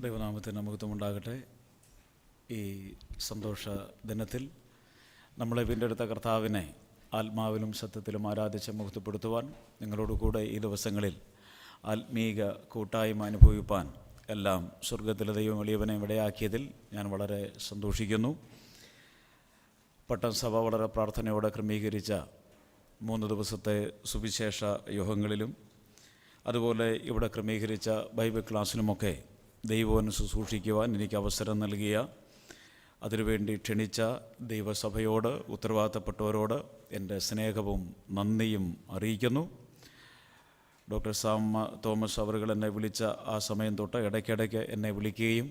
ദൈവനാമത്തിന് മഹത്വമുണ്ടാകട്ടെ. ഈ സന്തോഷ ദിനത്തിൽ നമ്മളെ വീണ്ടെടുത്ത കർത്താവിനെ ആത്മാവിലും സത്യത്തിലും ആരാധിച്ച് മഹത്വപ്പെടുത്തുവാൻ നിങ്ങളോടുകൂടെ ഈ ദിവസങ്ങളിൽ ആത്മീക കൂട്ടായ്മ അനുഭവിപ്പാൻ എല്ലാം സ്വർഗത്തിലെ ദൈവം എളിയവനെ ഇവിടെയാക്കിയതിൽ ഞാൻ വളരെ സന്തോഷിക്കുന്നു. പട്ടം സഭ വളരെ പ്രാർത്ഥനയോടെ ക്രമീകരിച്ച 3 ദിവസത്തെ സുവിശേഷ യോഗങ്ങളിലും അതുപോലെ ഇവിടെ ക്രമീകരിച്ച ബൈബിൾ ക്ലാസ്സിലുമൊക്കെ ദൈവവചനം ശുശ്രൂഷിക്കുവാൻ എനിക്ക് അവസരം നൽകിയ, അതിനുവേണ്ടി ക്ഷണിച്ച ദൈവസഭയോട്, ഉത്തരവാദിത്തപ്പെട്ടവരോട് എൻ്റെ സ്നേഹവും നന്ദിയും അറിയിക്കുന്നു. ഡോക്ടർ തോമസ് അവറുകൾ എന്നെ വിളിച്ച ആ സമയം തൊട്ട് ഇടയ്ക്കിടയ്ക്ക് എന്നെ വിളിക്കുകയും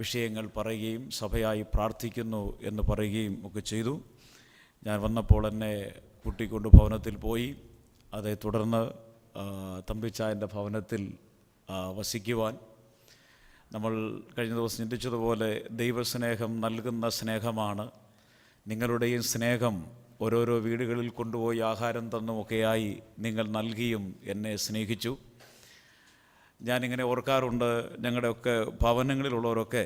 വിഷയങ്ങൾ പറയുകയും സഭയായി പ്രാർത്ഥിക്കുന്നു എന്ന് പറയുകയും ഒക്കെ ചെയ്തു. ഞാൻ വന്നപ്പോൾ എന്നെ കൂട്ടിക്കൊണ്ട് ഭവനത്തിൽ പോയി. അതേ തുടർന്ന് തമ്പിച്ചായൻ്റെ ഭവനത്തിൽ വസിക്കുവാൻ, നമ്മൾ കഴിഞ്ഞ ദിവസം ചിന്തിച്ചതുപോലെ ദൈവസ്നേഹം നൽകുന്ന സ്നേഹമാണ്. നിങ്ങളുടെയും സ്നേഹം ഓരോരോ വീടുകളിൽ കൊണ്ടുപോയി ആഹാരം തന്നുമൊക്കെയായി നിങ്ങൾ നൽകിയും എന്നെ സ്നേഹിച്ചു. ഞാനിങ്ങനെ ഓർക്കാറുണ്ട്, ഞങ്ങളുടെയൊക്കെ ഭവനങ്ങളിലുള്ളവരൊക്കെ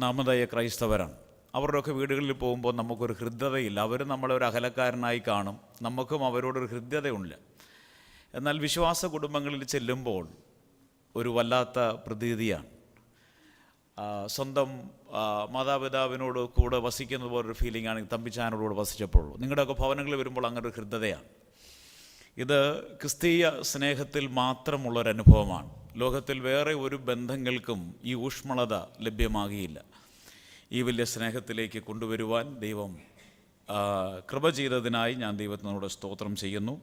നാമധേയ ക്രൈസ്തവരാണ്. അവരുടെയൊക്കെ വീടുകളിൽ പോകുമ്പോൾ നമുക്കൊരു ഹൃദ്യതയില്ല. അവർ നമ്മളെ ഒരു അകലക്കാരനായി കാണും, നമുക്കും അവരോടൊരു ഹൃദ്യതയില്ല. എന്നാൽ വിശ്വാസ കുടുംബങ്ങളിൽ ചെല്ലുമ്പോൾ ഒരു വല്ലാത്ത പ്രതീതിയാണ്. സ്വന്തം മാതാപിതാവിനോട് കൂടെ വസിക്കുന്നത് പോലൊരു ഫീലിംഗ് ആണ് തമ്പിച്ചാനോട് വസിച്ചപ്പോൾ. നിങ്ങളുടെയൊക്കെ ഭവനങ്ങളിൽ വരുമ്പോൾ അങ്ങനെ ഒരു ഹൃദ്യതയാണ്. ഇത് ക്രിസ്തീയ സ്നേഹത്തിൽ മാത്രമുള്ളൊരനുഭവമാണ്. ലോകത്തിൽ വേറെ ഒരു ബന്ധങ്ങൾക്കും ഈ ഊഷ്മളത ലഭ്യമാകിയില്ല. ഈ വലിയ സ്നേഹത്തിലേക്ക് കൊണ്ടുവരുവാൻ ദൈവം കൃപ ചെയ്തതിനായി ഞാൻ ദൈവത്തിനോട് സ്തോത്രം ചെയ്യുന്നു.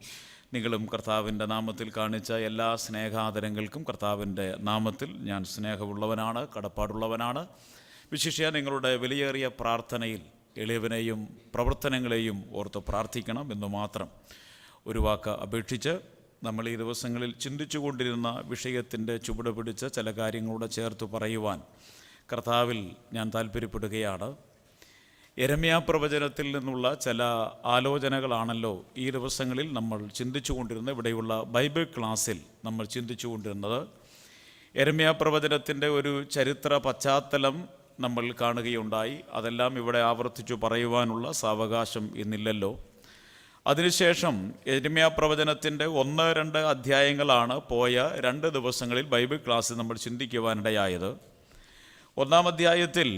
നിങ്ങളും കർത്താവിൻ്റെ നാമത്തിൽ കാണിച്ച എല്ലാ സ്നേഹാദരങ്ങൾക്കും കർത്താവിൻ്റെ നാമത്തിൽ ഞാൻ സ്നേഹമുള്ളവനാണ്, കടപ്പാടുള്ളവനാണ്. വിശിഷ്യ നിങ്ങളുടെ വിലയേറിയ പ്രാർത്ഥനയിൽ എളിയവനെയും പ്രവർത്തനങ്ങളെയും ഓർത്ത് പ്രാർത്ഥിക്കണം എന്ന് മാത്രം ഒരു വാക്ക് അപേക്ഷിച്ച്, നമ്മൾ ഈ ദിവസങ്ങളിൽ ചിന്തിച്ചു കൊണ്ടിരുന്ന വിഷയത്തിൻ്റെ ചുവട് പിടിച്ച് ചില കാര്യങ്ങളൂടെ ചേർത്ത് പറയുവാൻ കർത്താവിൽ ഞാൻ താല്പര്യപ്പെടുകയാണ്. യെരമ്യാ പ്രവചനത്തിൽ നിന്നുള്ള ചില ആലോചനകളാണല്ലോ ഈ ദിവസങ്ങളിൽ നമ്മൾ ചിന്തിച്ചു കൊണ്ടിരുന്ന, ഇവിടെയുള്ള ബൈബിൾ ക്ലാസ്സിൽ നമ്മൾ ചിന്തിച്ചു കൊണ്ടിരുന്നത്. യെരമ്യാ പ്രവചനത്തിൻ്റെ ഒരു ചരിത്ര പശ്ചാത്തലം നമ്മൾ കാണുകയുണ്ടായി. അതെല്ലാം ഇവിടെ ആവർത്തിച്ചു പറയുവാനുള്ള സാവകാശം ഇന്നില്ലല്ലോ. അതിനുശേഷം യെരമ്യാ പ്രവചനത്തിൻ്റെ 1-2 അധ്യായങ്ങളാണ് പോയ 2 ദിവസങ്ങളിൽ ബൈബിൾ ക്ലാസ്സിൽ നമ്മൾ ചിന്തിക്കുവാനിടയായത്. 1-ാം അധ്യായത്തിൽ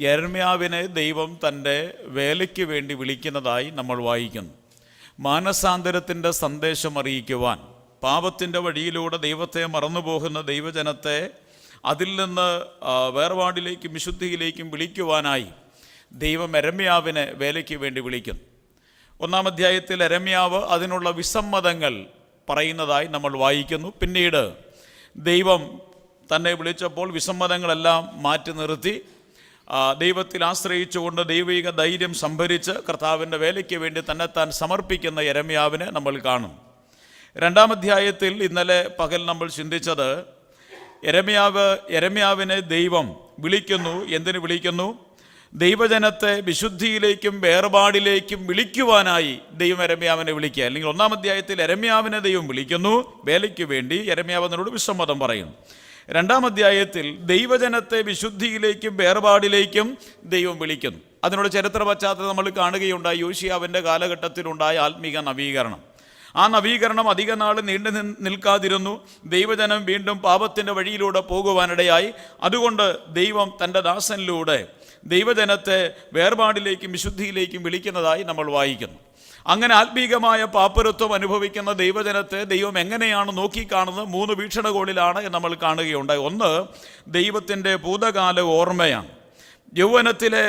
യെരമ്യാവിനെ ദൈവം തൻ്റെ വേലയ്ക്ക് വേണ്ടി വിളിക്കുന്നതായി നമ്മൾ വായിക്കുന്നു. മാനസാന്തരത്തിൻ്റെ സന്ദേശം അറിയിക്കുവാൻ, പാപത്തിൻ്റെ വഴിയിലൂടെ ദൈവത്തെ മറന്നുപോകുന്ന ദൈവജനത്തെ അതിൽ നിന്ന് വേർപാടിലേക്കും വിശുദ്ധിയിലേക്കും വിളിക്കുവാനായി ദൈവം യെരമ്യാവിനെ വേലയ്ക്ക് വേണ്ടി വിളിക്കുന്നു. 1-ാം അധ്യായത്തിൽ യെരമ്യാവ് അതിനുള്ള വിസമ്മതങ്ങൾ പറയുന്നതായി നമ്മൾ വായിക്കുന്നു. പിന്നീട് ദൈവം തന്നെ വിളിച്ചപ്പോൾ വിസമ്മതങ്ങളെല്ലാം മാറ്റി നിർത്തി ദൈവത്തിൽ ആശ്രയിച്ചുകൊണ്ട് ദൈവിക ധൈര്യം സംഭരിച്ച് കർത്താവിൻ്റെ വേലയ്ക്ക് വേണ്ടി തന്നെത്താൻ സമർപ്പിക്കുന്ന യെരമ്യാവിനെ നമ്മൾ കാണും. 2-ാം അധ്യായത്തിൽ ഇന്നലെ പകൽ നമ്മൾ ചിന്തിച്ചത്, യെരമ്യാവിനെ ദൈവം വിളിക്കുന്നു. എന്തിനു വിളിക്കുന്നു? ദൈവജനത്തെ വിശുദ്ധിയിലേക്കും വേർപാടിലേക്കും വിളിക്കുവാനായി ദൈവം യെരമ്യാവിനെ വിളിക്കുക. അല്ലെങ്കിൽ 1-ാം അധ്യായത്തിൽ യെരമ്യാവിനെ ദൈവം വിളിക്കുന്നു വേലയ്ക്ക് വേണ്ടി. യെരമ്യാവിനോട് വിസമ്മതം പറയുന്നു. 2-ാം അധ്യായത്തിൽ ദൈവജനത്തെ വിശുദ്ധിയിലേക്കും വേർപാടിലേക്കും ദൈവം വിളിക്കുന്നു. അതിനോട് ചരിത്ര പശ്ചാത്തലം നമ്മൾ കാണുകയുണ്ടായി. യോശിയാവിൻ്റെ കാലഘട്ടത്തിലുണ്ടായ ആത്മീക നവീകരണം. ആ നവീകരണം അധിക നാൾ നീണ്ടു നിൽക്കാതിരുന്നു. ദൈവജനം വീണ്ടും പാപത്തിൻ്റെ വഴിയിലൂടെ പോകുവാനിടയായി. അതുകൊണ്ട് ദൈവം തൻ്റെ ദാസനിലൂടെ ദൈവജനത്തെ വേർപാടിലേക്കും വിശുദ്ധിയിലേക്കും വിളിക്കുന്നതായി നമ്മൾ വായിക്കുന്നു. അങ്ങനെ ആത്മീകമായ പാപ്പരത്വം അനുഭവിക്കുന്ന ദൈവജനത്തെ ദൈവം എങ്ങനെയാണ് നോക്കിക്കാണുന്നത്? 3 വീക്ഷണകോണിലാണ് നമ്മൾ കാണുകയുണ്ടായി. ഒന്ന്, ദൈവത്തിൻ്റെ ഭൂതകാല ഓർമ്മയാണ്. യൗവനത്തിലെ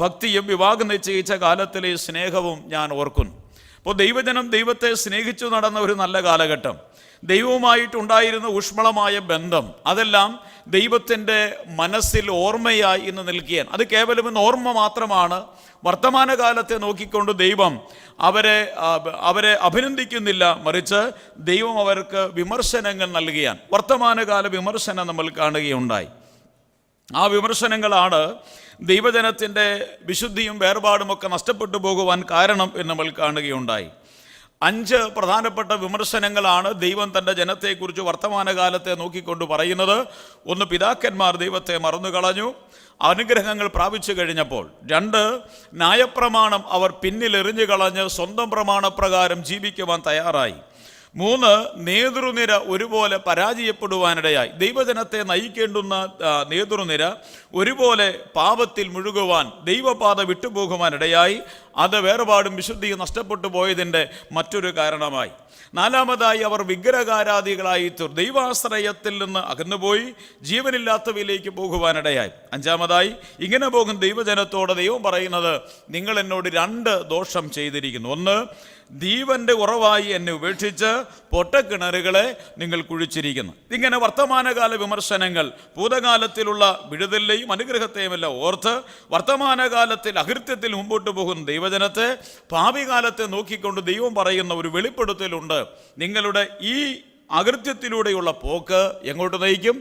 ഭക്തിയും വിവാഹം നിശ്ചയിച്ച കാലത്തിലെ സ്നേഹവും ഞാൻ ഓർക്കുന്നു. അപ്പോൾ ദൈവജനം ദൈവത്തെ സ്നേഹിച്ചു നടന്ന ഒരു നല്ല കാലഘട്ടം, ദൈവവുമായിട്ടുണ്ടായിരുന്ന ഊഷ്മളമായ ബന്ധം, അതെല്ലാം ദൈവത്തിൻ്റെ മനസ്സിൽ ഓർമ്മയായി ഇന്ന് നിൽക്കുകയാണ്. അത് കേവലം ഇന്ന് ഓർമ്മ മാത്രമാണ്. വർത്തമാനകാലത്തെ നോക്കിക്കൊണ്ട് ദൈവം അവരെ അഭിനന്ദിക്കുന്നില്ല, മറിച്ച് ദൈവം അവർക്ക് വിമർശനങ്ങൾ നൽകുകയാണ്. വർത്തമാനകാല വിമർശനം നമ്മൾ കാണുകയുണ്ടായി. ആ വിമർശനങ്ങളാണ് ദൈവജനത്തിൻ്റെ വിശുദ്ധിയും വേർപാടുമൊക്കെ നഷ്ടപ്പെട്ടു പോകുവാൻ കാരണം എന്ന് നമ്മൾ കാണുകയുണ്ടായി. 5 പ്രധാനപ്പെട്ട വിമർശനങ്ങളാണ് ദൈവം തൻ്റെ ജനത്തെക്കുറിച്ച് വർത്തമാനകാലത്തെ നോക്കിക്കൊണ്ട് പറയുന്നത്. ഒന്ന്, പിതാക്കന്മാർ ദൈവത്തെ മറന്നുകളഞ്ഞു, അനുഗ്രഹങ്ങൾ പ്രാപിച്ചു കഴിഞ്ഞപ്പോൾ. 2, ന്യായപ്രമാണം അവർ പിന്നിലെറിഞ്ഞു കളഞ്ഞ് സ്വന്തം പ്രമാണപ്രകാരം ജീവിക്കുവാൻ തയ്യാറായി. 3, നേതൃനിര ഒരുപോലെ പരാജയപ്പെടുവാനിടയായി. ദൈവജനത്തെ നയിക്കേണ്ടുന്ന നേതൃനിര ഒരുപോലെ പാപത്തിൽ മുഴുകുവാൻ, ദൈവപാത വിട്ടുപോകുവാനിടയായി. അത് വേർപാടും വിശുദ്ധിയും നഷ്ടപ്പെട്ടു പോയതിൻ്റെ മറ്റൊരു കാരണമായി. 4, അവർ വിഗ്രഹാരാധികളായി ദൈവാശ്രയത്തിൽ നിന്ന് അകന്നുപോയി ജീവനില്ലാത്തവയിലേക്ക് പോകുവാനിടയായി. 5, ഇങ്ങനെ പോകും ദൈവജനത്തോട് ദൈവം പറയുന്നത്, നിങ്ങൾ എന്നോട് 2 ദോഷം ചെയ്തിരിക്കുന്നു. 1, ജീവന്റെ ഉറവായി എന്നെ ഉപേക്ഷിച്ച് പൊട്ടക്കിണറുകളെ നിങ്ങൾ കുഴിച്ചിരിക്കുന്നു. ഇങ്ങനെ വർത്തമാനകാല വിമർശനങ്ങൾ ഭൂതകാലത്തിലുള്ള വിടുതലിനെയും അനുഗ്രഹത്തെയുമെല്ലാം ഓർത്ത് വർത്തമാനകാലത്തിൽ അകൃത്യത്തിൽ മുമ്പോട്ട് പോകുന്ന ദൈവജനത്തെ ഭാവികാലത്തെ നോക്കിക്കൊണ്ട് ദൈവം പറയുന്ന ഒരു വെളിപ്പെടുത്തലുണ്ട്. നിങ്ങളുടെ ഈ അകൃത്യത്തിലൂടെയുള്ള പോക്ക് എങ്ങോട്ട് നയിക്കും?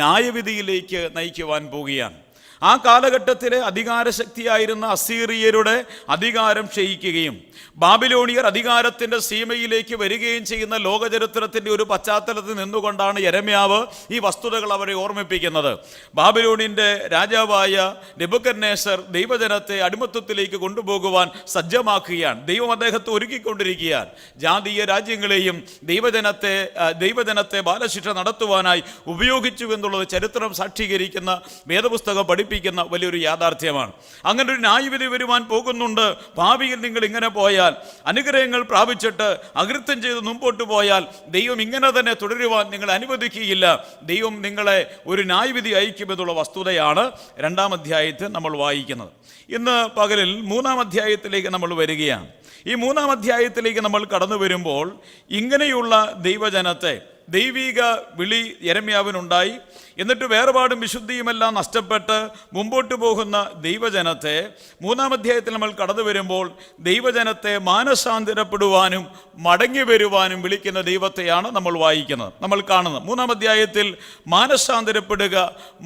ന്യായവിധിയിലേക്ക് നയിക്കുവാൻ പോവുകയാണ്. ആ കാലഘട്ടത്തിലെ അധികാരശക്തിയായിരുന്ന അസീറിയരുടെ അധികാരം ക്ഷയിക്കുകയും ബാബിലോണിയർ അധികാരത്തിൻ്റെ സീമയിലേക്ക് വരികയും ചെയ്യുന്ന ലോകചരിത്രത്തിൻ്റെ ഒരു പശ്ചാത്തലത്തിൽ നിന്നുകൊണ്ടാണ് യെരമ്യാവ് ഈ വസ്തുതകൾ അവരെ ഓർമ്മിപ്പിക്കുന്നത്. ബാബിലോണിൻ്റെ രാജാവായ നെബൂഖദ്നേസർ ദൈവജനത്തെ അടിമത്വത്തിലേക്ക് കൊണ്ടുപോകുവാൻ സജ്ജമാക്കുകയാണ്. ദൈവം അദ്ദേഹത്തെ ഒരുക്കിക്കൊണ്ടിരിക്കുകയാണ്. ജാതീയ രാജ്യങ്ങളെയും ദൈവജനത്തെ ബാലശിക്ഷ നടത്തുവാനായി ഉപയോഗിച്ചു എന്നുള്ളത് ചരിത്രം സാക്ഷീകരിക്കുന്ന, വേദപുസ്തകം പഠിപ്പിക്കുന്ന വലിയൊരു യാഥാർത്ഥ്യമാണ്. അങ്ങനെ ഒരു ന്യായവിധി വരുവാൻ പോകുന്നുണ്ട്. ഭാവിയിൽ നിങ്ങൾ ഇങ്ങനെ പോയാൽ, അനുഗ്രഹങ്ങൾ പ്രാപിച്ചിട്ട് അകൃത്യം ചെയ്ത് മുമ്പോട്ട് പോയാൽ ദൈവം ഇങ്ങനെ തന്നെ തുടരുവാൻ നിങ്ങൾ അനുവദിക്കുകയില്ല. ദൈവം നിങ്ങളെ ഒരു ന്യായവിധി അയക്കുമെന്നുള്ള വസ്തുതയാണ് 2-ാം അധ്യായത്തിൽ നമ്മൾ വായിക്കുന്നത്. ഇന്ന് പകലിൽ 3-ാം അധ്യായത്തിലേക്ക് നമ്മൾ വരികയാണ്. ഈ 3-ാം അധ്യായത്തിലേക്ക് നമ്മൾ കടന്നു വരുമ്പോൾ ഇങ്ങനെയുള്ള ദൈവജനത്തെ ദൈവിക വിളി യെരമ്യാവിനുണ്ടായി. എന്നിട്ട് വേർപാടും വിശുദ്ധിയുമെല്ലാം നഷ്ടപ്പെട്ട് മുമ്പോട്ട് പോകുന്ന ദൈവജനത്തെ 3-ാം അധ്യായത്തിൽ നമ്മൾ കടന്നു വരുമ്പോൾ ദൈവജനത്തെ മാനസാന്തരപ്പെടുവാനും മടങ്ങി വരുവാനും വിളിക്കുന്ന ദൈവത്തെയാണ് നമ്മൾ വായിക്കുന്നത്, നമ്മൾ കാണുന്നത്. 3-ാം അധ്യായത്തിൽ മാനസാന്തരപ്പെടുക,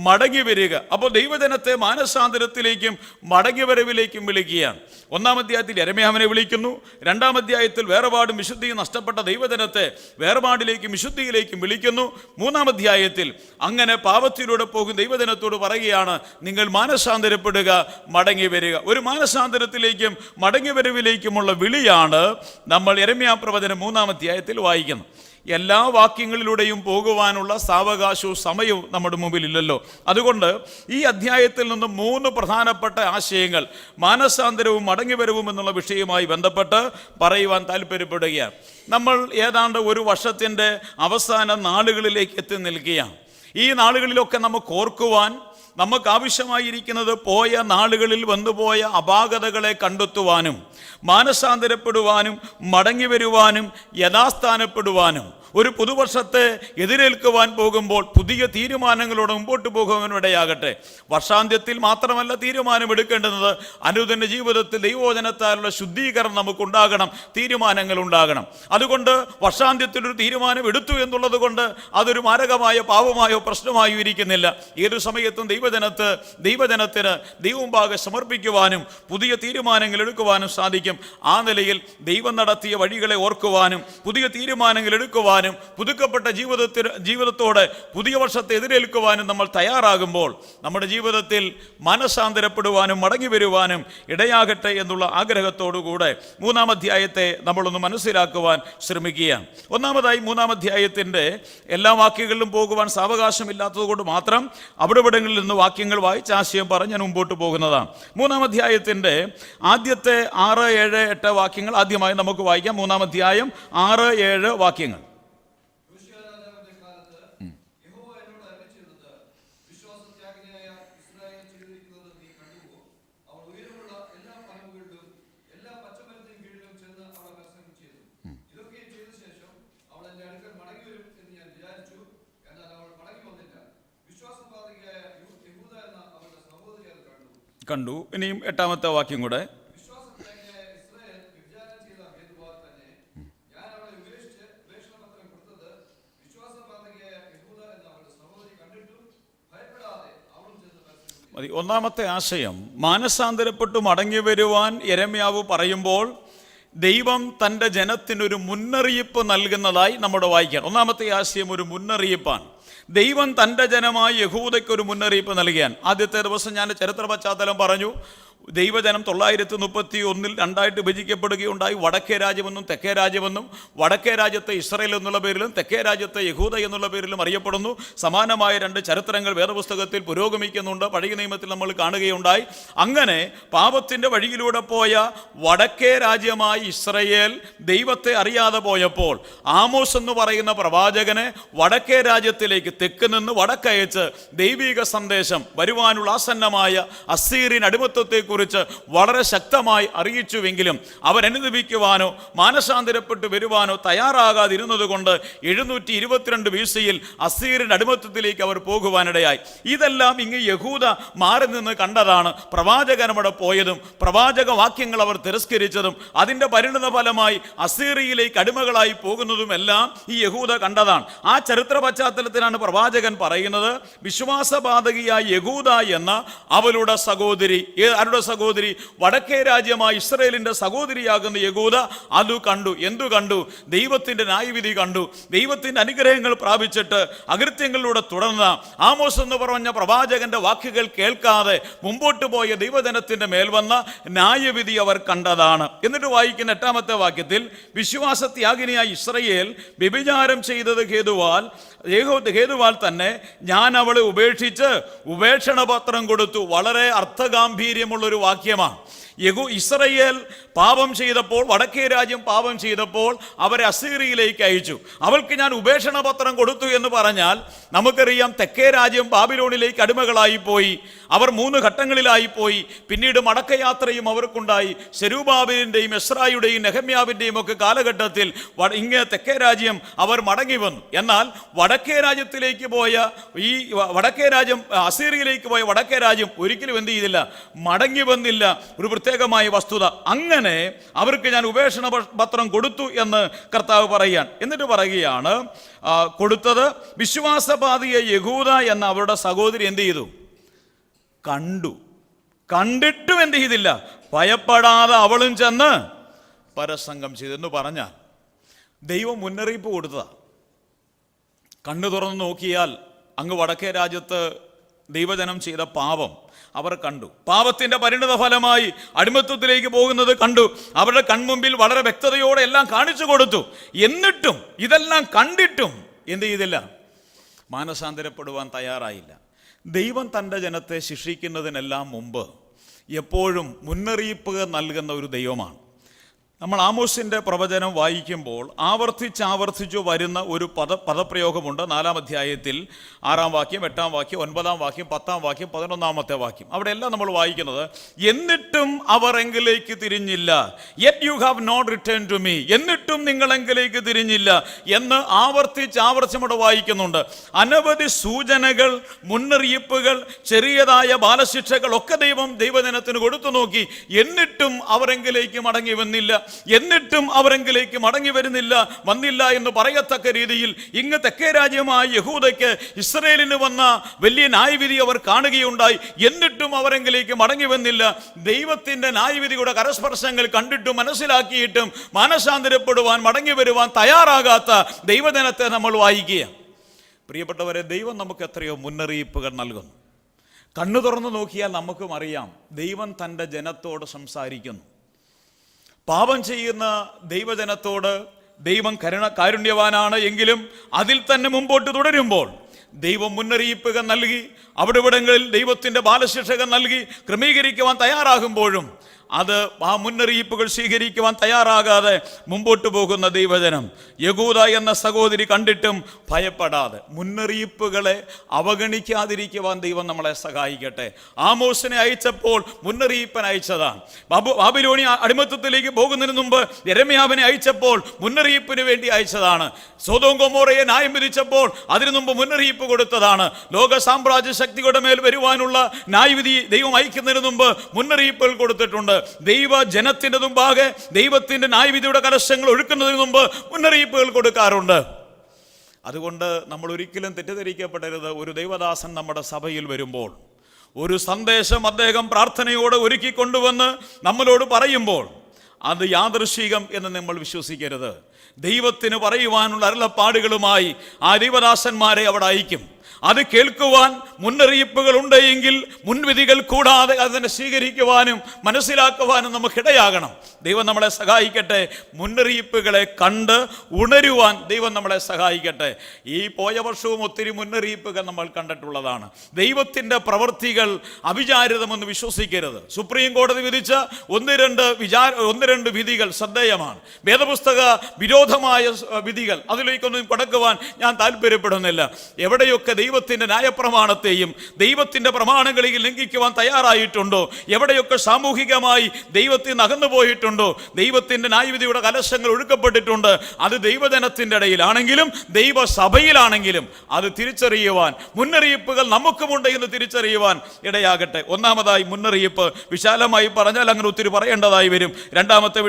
മടങ്ങി വരിക. അപ്പോൾ ദൈവജനത്തെ മാനസാന്തരത്തിലേക്കും മടങ്ങി വരവിലേക്കും വിളിക്കുകയാണ്. 1-ാം അധ്യായത്തിൽ യെരമ്യാവിനെ വിളിക്കുന്നു. 2-ാം അധ്യായത്തിൽ വേർപാടും വിശുദ്ധിയും നഷ്ടപ്പെട്ട ദൈവജനത്തെ വേർപാടിലേക്കും വിശുദ്ധിയിലേക്കും വിളിക്കുന്നു. 3-ാം അധ്യായത്തിൽ അങ്ങനെ പാപത്തിലൂടെ പോകും ദൈവജനത്തോട് പറയുകയാണ്, നിങ്ങൾ മാനസാന്തരപ്പെടുക, മടങ്ങി വരിക. ഒരു മാനസാന്തരത്തിലേക്കും മടങ്ങി വരവിലേക്കുമുള്ള വിളിയാണ് നമ്മൾ യെരമ്യാ പ്രവചനം 3-ാം അധ്യായത്തിൽ വായിക്കുന്നത്. എല്ലാ വാക്യങ്ങളിലൂടെയും പോകുവാനുള്ള സാവകാശവും സമയവും നമ്മുടെ മുമ്പിൽ ഇല്ലല്ലോ. അതുകൊണ്ട് ഈ അധ്യായത്തിൽ നിന്ന് 3 പ്രധാനപ്പെട്ട ആശയങ്ങൾ മാനസാന്തരവും മടങ്ങിവരവും എന്നുള്ള വിഷയവുമായി ബന്ധപ്പെട്ട് പറയുവാൻ താല്പര്യപ്പെടുകയാണ്. നമ്മൾ ഏതാണ്ട് ഒരു വർഷത്തിൻ്റെ അവസാന നാളുകളിലേക്ക് എത്തി നിൽക്കുകയാണ്. ഈ നാളുകളിലൊക്കെ നമുക്ക് ഓർക്കുവാൻ, നമുക്ക് ആവശ്യമായിരിക്കുന്നത് പോയ നാളുകളിൽ വന്നുപോയ അപാകതകളെ കണ്ടെത്തുവാനും മാനസാന്തരപ്പെടുവാനും മടങ്ങി വരുവാനും യഥാസ്ഥാനപ്പെടുവാനും ഒരു പുതുവർഷത്തെ എതിരേൽക്കുവാൻ പോകുമ്പോൾ പുതിയ തീരുമാനങ്ങളോട് മുമ്പോട്ട് പോകുവാനിടയാകട്ടെ. വർഷാന്ത്യത്തിൽ മാത്രമല്ല തീരുമാനമെടുക്കേണ്ടുന്നത്, അനുദിന ജീവിതത്തിൽ ദൈവവചനത്താലുള്ള ശുദ്ധീകരണം നമുക്കുണ്ടാകണം, തീരുമാനങ്ങൾ ഉണ്ടാകണം. അതുകൊണ്ട് വർഷാന്ത്യത്തിൽ ഒരു തീരുമാനം എടുത്തു എന്നുള്ളത് കൊണ്ട് അതൊരു മാരകമായ പാപമായോ പ്രശ്നമായോ ഇരിക്കുന്നില്ല. ഏതു സമയത്തും ദൈവജനത്തിന് ദൈവമുമ്പാകെ സമർപ്പിക്കുവാനും പുതിയ തീരുമാനങ്ങൾ എടുക്കുവാനും സാധിക്കും. ആ നിലയിൽ ദൈവം നടത്തിയ വഴികളെ ഓർക്കുവാനും പുതിയ തീരുമാനങ്ങൾ എടുക്കുവാനും പുതുക്കപ്പെട്ട ജീവിതത്തോടെ പുതിയ വർഷത്തെ എതിരേൽക്കുവാനും നമ്മൾ തയ്യാറാകുമ്പോൾ നമ്മുടെ ജീവിതത്തിൽ മനസാന്തരപ്പെടുവാനും മടങ്ങി വരുവാനും ഇടയാകട്ടെ എന്നുള്ള ആഗ്രഹത്തോടുകൂടെ 3-ാം അധ്യായത്തെ നമ്മളൊന്ന് മനസ്സിലാക്കുവാൻ ശ്രമിക്കുകയാണ്. ഒന്നാമതായി 3-ാം അധ്യായത്തിൻ്റെ എല്ലാ വാക്യങ്ങളിലും പോകുവാൻ സാവകാശമില്ലാത്തത് കൊണ്ട് മാത്രം അവിടെവിടങ്ങളിൽ നിന്ന് വാക്യങ്ങൾ വായിച്ച് ആശയം പറഞ്ഞ് ഞാൻ മുമ്പോട്ട് പോകുന്നതാണ്. 3-ാം അധ്യായത്തിൻ്റെ ആദ്യത്തെ 6, 7, 8 വാക്യങ്ങൾ ആദ്യമായി നമുക്ക് വായിക്കാം. 3-ാം അധ്യായം 6, 7 വാക്യങ്ങൾ. കണ്ടു. ഇനിയും 8-ാമത്തെ വാക്യം കൂടെ. ഒന്നാമത്തെ ആശയം, മാനസാന്തരപ്പെട്ടു മടങ്ങി വരുവാൻ യെരമ്യാവ് പറയുമ്പോൾ ദൈവം തൻ്റെ ജനത്തിനൊരു മുന്നറിയിപ്പ് നൽകുന്നതായി നമ്മുടെ വായിക്കാം. ഒന്നാമത്തെ ആശയം ഒരു മുന്നറിയിപ്പാണ്. ദൈവം തൻ്റെ ജനമായി യഹൂദയ്ക്ക് ഒരു മുന്നറിയിപ്പ് നൽകിയാൻ. ആദ്യത്തെ ദിവസം ഞാൻ ചരിത്ര പശ്ചാത്തലം പറഞ്ഞു. ദൈവജനം 931 രണ്ടായിട്ട് വിഭജിക്കപ്പെടുകയുണ്ടായി. വടക്കേ രാജ്യമെന്നും തെക്കേ രാജ്യമെന്നും. വടക്കേ രാജ്യത്തെ ഇസ്രായേൽ എന്നുള്ള പേരിലും തെക്കേ രാജ്യത്തെ യഹൂദ എന്നുള്ള പേരിലും അറിയപ്പെടുന്നു. സമാനമായ രണ്ട് ചരിത്രങ്ങൾ വേദപുസ്തകത്തിൽ പുരോഗമിക്കുന്നുണ്ട്. പഴയ നിയമത്തിൽ നമ്മൾ കാണുകയുണ്ടായി. അങ്ങനെ പാപത്തിൻ്റെ വഴിയിലൂടെ പോയ വടക്കേ രാജ്യമായി ഇസ്രായേൽ ദൈവത്തെ അറിയാതെ പോയപ്പോൾ ആമോസ് എന്ന് പറയുന്ന പ്രവാചകനെ വടക്കേ രാജ്യത്തിലേക്ക് തെക്ക് നിന്ന് വടക്കയച്ച് ദൈവിക സന്ദേശം വരുവാനുള്ള ആസന്നമായ അസ്സീറിയൻ അടിമത്തത്തെ കുറിച്ച് വളരെ ശക്തമായി അറിയിച്ചുവെങ്കിലും അവരനുഭവിക്കുവാനോ മാനസാന്തരപ്പെട്ട് വരുവാനോ തയ്യാറാകാതിരുന്നത് കൊണ്ട് 722 BC-യിൽ അസ്സീറിയൻ അടിമത്തത്തിലേക്ക് അവർ പോകുവാനിടയായി. ഇതെല്ലാം ഇങ്ങ് യഹൂദ മാറി നിന്ന് കണ്ടതാണ്. പ്രവാചകൻ അവിടെ പോയതും പ്രവാചക വാക്യങ്ങൾ അവർ തിരസ്കരിച്ചതും അതിൻ്റെ പരിണിത ഫലമായി അസ്സീറിയയിലേക്ക് അടിമകളായി പോകുന്നതുമെല്ലാം ഈ യഹൂദ കണ്ടതാണ്. ആ ചരിത്ര പശ്ചാത്തലത്തിലാണ് പ്രവാചകൻ പറയുന്നത്, വിശ്വാസബാധകിയായ യഹൂദ എന്ന അവളുടെ സഹോദരി, സഹോദരി വടക്കേ രാജ്യമായ ഇസ്രായേലിന്റെ സഹോദരിയാകുന്ന യഹൂദ അത് കണ്ടു. എന്തു കണ്ടു? ദൈവത്തിന്റെ ന്യായവിധി കണ്ടു. ദൈവത്തിന്റെ അനുഗ്രഹങ്ങൾ പ്രാപിച്ചിട്ട് അകൃത്യങ്ങളിലൂടെ തുടർന്ന ആമോസ് എന്ന് പറഞ്ഞ പ്രവാചകന്റെ വാക്കുകൾ കേൾക്കാതെ മുമ്പോട്ട് പോയ ദൈവജനത്തിന്റെ മേൽ വന്ന ന്യായവിധി അവർ കണ്ടതാണ്. എന്നിട്ട് വായിക്കുന്ന 8-ാമത്തെ വാക്യത്തിൽ, വിശ്വാസത്യാഗിനിയായ ഇസ്രായേൽ വ്യഭിചാരം ചെയ്തത് ഹേതുവാൽ തന്നെ ഞാൻ അവളെ ഉപേക്ഷിച്ച് ഉപേക്ഷണപത്രം കൊടുത്തു. വളരെ അർത്ഥഗാംഭീര്യമുള്ളൊരു വാക്യമാണ്. ഇസ്രായേൽ പാപം ചെയ്തപ്പോൾ, വടക്കേ രാജ്യം പാപം ചെയ്തപ്പോൾ അവരെ അസ്സീറിയയിലേക്ക് അയച്ചു. അവൾക്ക് ഞാൻ ഉപേക്ഷണ പത്രം കൊടുത്തു എന്ന് പറഞ്ഞാൽ നമുക്കറിയാം, തെക്കേ രാജ്യം ബാബിലോണിലേക്ക് അടിമകളായി പോയി. അവർ 3 ഘട്ടങ്ങളിലായി പോയി. പിന്നീട് മടക്കയാത്രയും അവർക്കുണ്ടായി. സെരൂബാബേലിൻ്റെയും എസ്രായുടെയും നെഹമ്യാവിൻ്റെയും ഒക്കെ കാലഘട്ടത്തിൽ ഇങ്ങ് തെക്കേ രാജ്യം അവർ മടങ്ങി വന്നു. എന്നാൽ വടക്കേ രാജ്യത്തിലേക്ക് പോയ വടക്കേ രാജ്യം, അസ്സീറിയയിലേക്ക് പോയ വടക്കേ രാജ്യം ഒരിക്കലും എന്ത് ചെയ്തില്ല? മടങ്ങി വന്നില്ല. ഒരു പ്രത്യേകമായ വസ്തുത. അങ്ങനെ അവർക്ക് ഞാൻ ഉപേക്ഷണ പത്രം കൊടുത്തു എന്ന് കർത്താവ് പറയുകയാണ്. എന്നിട്ട് പറയുകയാണ്, കൊടുത്തത് വിശ്വാസബാധിയ യഹൂദ എന്ന അവരുടെ സഹോദരി എന്ത് ചെയ്തു? കണ്ടിട്ടും എന്ത് ചെയ്തില്ല? ഭയപ്പെടാതെ അവളും ചെന്ന് പരസംഗം ചെയ്തെന്ന് പറഞ്ഞാൽ ദൈവം മുന്നറിയിപ്പ് കൊടുത്തതാണ്. കണ്ണു തുറന്ന് നോക്കിയാൽ അങ്ങ് വടക്കേ രാജ്യത്ത് ദൈവജനം ചെയ്ത പാപം അവർ കണ്ടു. പാപത്തിന്റെ പരിണിത ഫലമായി അടിമത്വത്തിലേക്ക് പോകുന്നത് കണ്ടു. അവരുടെ കൺമുമ്പിൽ വളരെ വ്യക്തതയോടെ എല്ലാം കാണിച്ചു കൊടുത്തു. എന്നിട്ടും ഇതെല്ലാം കണ്ടിട്ടും എന്ത് ചെയ്തില്ല? മാനസാന്തരപ്പെടുവാൻ തയ്യാറായില്ല. ദൈവം തൻ്റെ ജനത്തെ ശിക്ഷിക്കുന്നതിനെല്ലാം മുമ്പ് എപ്പോഴും മുന്നറിയിപ്പ് നൽകുന്ന ഒരു ദൈവമാണ്. നമ്മൾ ആമോസിൻ്റെ പ്രവചനം വായിക്കുമ്പോൾ ആവർത്തിച്ചു വരുന്ന ഒരു പദപ്രയോഗമുണ്ട്. 4-ാം അധ്യായത്തിൽ 6-ാം വാക്യം, 8-ാം വാക്യം, 9-ാം വാക്യം, 10-ാം വാക്യം, 11-ാമത്തെ വാക്യം. അവിടെയെല്ലാം നമ്മൾ വായിക്കുന്നത്, എന്നിട്ടും അവർ എങ്കിലേക്ക് തിരിഞ്ഞില്ല. Yet you have not return to me. എന്നിട്ടും നിങ്ങൾ എങ്കിലേക്ക് തിരിഞ്ഞില്ല എന്ന് ആവർത്തിച്ച് വായിക്കുന്നുണ്ട്. അനവധി സൂചനകൾ, മുന്നറിയിപ്പുകൾ, ചെറിയതായ ബാലശിക്ഷകൾ ഒക്കെ ദൈവജനത്തിന് കൊടുത്തു നോക്കി. എന്നിട്ടും അവരെങ്കിലേക്ക് മടങ്ങി വന്നില്ല. എന്നിട്ടും അവരെങ്കിലേക്ക് മടങ്ങി വന്നില്ല എന്ന് പറയത്തക്ക രീതിയിൽ ഇങ്ങ് തെക്കേ രാജ്യമായ യഹൂദയ്ക്ക് ഇസ്രായേലിന് വന്ന വലിയ ന്യായവിധി അവർ കാണുകയുണ്ടായി. എന്നിട്ടും അവരെങ്കിലേക്ക് മടങ്ങി വന്നില്ല. ദൈവത്തിന്റെ ന്യായവിധിയുടെ കരസ്പർശങ്ങൾ കണ്ടിട്ടും മനസ്സിലാക്കിയിട്ടും മാനസാന്തരപ്പെടുവാൻ, മടങ്ങി വരുവാൻ തയ്യാറാകാത്ത ദൈവജനത്തെ നമ്മൾ വായിക്കുക. പ്രിയപ്പെട്ടവരെ, ദൈവം നമുക്ക് എത്രയോ മുന്നറിയിപ്പുകൾ നൽകുന്നു. കണ്ണു തുറന്നു നോക്കിയാൽ നമുക്കും അറിയാം, ദൈവം തൻ്റെ ജനത്തോട് സംസാരിക്കുന്നു. പാപം ചെയ്യുന്ന ദൈവജനത്തോട് ദൈവം കാരുണ്യവാനാണ് എങ്കിലും അതിൽ തന്നെ മുമ്പോട്ട് തുടരുമ്പോൾ ദൈവം മുന്നറിയിപ്പുകൾ നൽകി, അവിടെവിടങ്ങളിൽ ദൈവത്തിൻ്റെ ബാലശിക്ഷകൾ നൽകി ക്രമീകരിക്കുവാൻ തയ്യാറാകുമ്പോഴും അത് ആ മുന്നറിയിപ്പുകൾ സ്വീകരിക്കുവാൻ തയ്യാറാകാതെ മുമ്പോട്ട് പോകുന്ന ദൈവജനം, യഹൂദ എന്ന സഹോദരി കണ്ടിട്ടും ഭയപ്പെടാതെ മുന്നറിയിപ്പുകളെ അവഗണിക്കാതിരിക്കുവാൻ ദൈവം നമ്മളെ സഹായിക്കട്ടെ. ആമോസിനെ അയച്ചപ്പോൾ മുന്നറിയിപ്പൻ അയച്ചതാണ്. ബാബിലോണി അടിമത്തത്തിലേക്ക് പോകുന്നതിന് മുമ്പ് യെരമ്യാവിനെ അയച്ചപ്പോൾ മുന്നറിയിപ്പിന് വേണ്ടി അയച്ചതാണ്. സൊദോം ഗൊമോറയെ ന്യായം വിധിച്ചപ്പോൾ അതിനു മുമ്പ് മുന്നറിയിപ്പ് കൊടുത്തതാണ്. ലോക സാമ്രാജ്യ ശക്തിയുടെ മേൽ വരുവാനുള്ള ന്യായവിധി ദൈവം അയക്കുന്നതിന് മുമ്പ് മുന്നറിയിപ്പുകൾ കൊടുത്തിട്ടുണ്ട്. ദൈവ ജനത്തിന്റെ മുമ്പാകെ ദൈവത്തിന്റെ ന്യായവിധിയുടെ കലശങ്ങൾ ഒഴുക്കുന്നതിന് മുമ്പ് മുന്നറിയിപ്പുകൾ കൊടുക്കാറുണ്ട്. അതുകൊണ്ട് നമ്മൾ ഒരിക്കലും തെറ്റിദ്ധരിക്കപ്പെടരുത്. ഒരു ദൈവദാസൻ നമ്മുടെ സഭയിൽ വരുമ്പോൾ ഒരു സന്ദേശം അദ്ദേഹം പ്രാർത്ഥനയോടെ ഒരുക്കി കൊണ്ടുവന്ന് നമ്മളോട് പറയുമ്പോൾ അത് യാദൃശ്ചികം എന്ന് നമ്മൾ വിശ്വസിക്കരുത്. ദൈവത്തിന് പറയുവാനുള്ള അരുളപ്പാടുകളുമായി ആ ദൈവദാസന്മാരെ അവിടെ അയക്കും. അത് കേൾക്കുവാൻ മുന്നറിയിപ്പുകൾ ഉണ്ടെങ്കിൽ മുൻവിധികൾ കൂടാതെ അതിനെ സ്വീകരിക്കുവാനും മനസ്സിലാക്കുവാനും നമുക്കിടയാകണം. ദൈവം നമ്മളെ സഹായിക്കട്ടെ. മുന്നറിയിപ്പുകളെ കണ്ട് ഉണരുവാൻ ദൈവം നമ്മളെ സഹായിക്കട്ടെ. ഈ പോയ വർഷവും ഒത്തിരി മുന്നറിയിപ്പുകൾ നമ്മൾ കണ്ടിട്ടുള്ളതാണ്. ദൈവത്തിൻ്റെ പ്രവൃത്തികൾ അവിചാരിതമെന്ന് വിശ്വസിക്കരുത്. സുപ്രീം കോടതി വിധിച്ച ഒന്ന് രണ്ട് വിധികൾ ശ്രദ്ധേയമാണ്. വേദപുസ്തക വിരോധമായ വിധികൾ, അതിലേക്കൊന്നും കടക്കുവാൻ ഞാൻ താല്പര്യപ്പെടുന്നില്ല. എവിടെയൊക്കെ ദൈവത്തിൻ്റെ ന്യായപ്രമാണത്തെയും ദൈവത്തിൻ്റെ പ്രമാണങ്ങളെയും ലംഘിക്കുവാൻ തയ്യാറായിട്ടുണ്ടോ, എവിടെയൊക്കെ സാമൂഹികമായി ദൈവത്തിൽ നിന്ന് അകന്നു പോയിട്ടുണ്ടോ, ദൈവത്തിൻ്റെ ന്യായവിധിയുടെ കലശങ്ങൾ ഒഴുക്കപ്പെട്ടിട്ടുണ്ട്, അത് ദൈവജനത്തിൻ്റെ ഇടയിലാണെങ്കിലും ദൈവസഭയിലാണെങ്കിലും അത് തിരിച്ചറിയുവാൻ മുന്നറിയിപ്പുകൾ നമുക്കുമുണ്ട് എന്ന് തിരിച്ചറിയുവാൻ ഇടയാകട്ടെ. ഒന്നാമതായി മുന്നറിയിപ്പ്. വിശാലമായി പറഞ്ഞാൽ അങ്ങനെ ഒത്തിരി പറയേണ്ടതായി വരും. രണ്ടാമത്തെ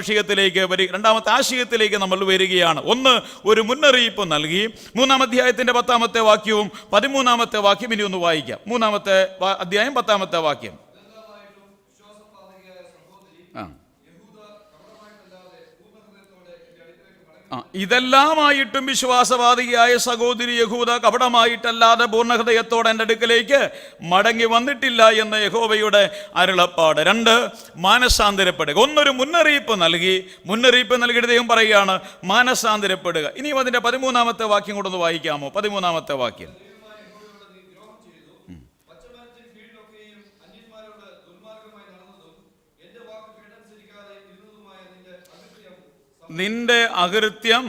രണ്ടാമത്തെ ആശയത്തിലേക്ക് നമ്മൾ വരികയാണ്. ഒന്ന്, ഒരു മുന്നറിയിപ്പ് നൽകി. 3-ാം അധ്യായത്തിൻ്റെ 10-ാമത്തെ വാക്യവും 13-ാമത്തെ വാക്യം ഇനി ഒന്ന് വായിക്കാം. 3-ാമത്തെ അധ്യായം 10-ാമത്തെ വാക്യം. ഇതെല്ലാമായിട്ടും വിശ്വാസവാദിയായ സഹോദരി യഹൂദ കപടമായിട്ടല്ലാതെ പൂർണ്ണഹൃദയത്തോടെ എൻ്റെ അടുക്കലേക്ക് മടങ്ങി വന്നിട്ടില്ല എന്ന് യഹോവയുടെ അരുളപ്പാട്. 2, മാനസാന്തരപ്പെടുക. ഒന്നൊരു മുന്നറിയിപ്പ് നൽകിയിട്ട് ദൈവം പറയുകയാണ് മാനസാന്തരപ്പെടുക. ഇനിയും അതിൻ്റെ 13-ാമത്തെ വാക്യം കൂടെ ഒന്ന് വായിക്കാമോ? 13-ാമത്തെ വാക്യം. നിന്റെ അകൃത്യം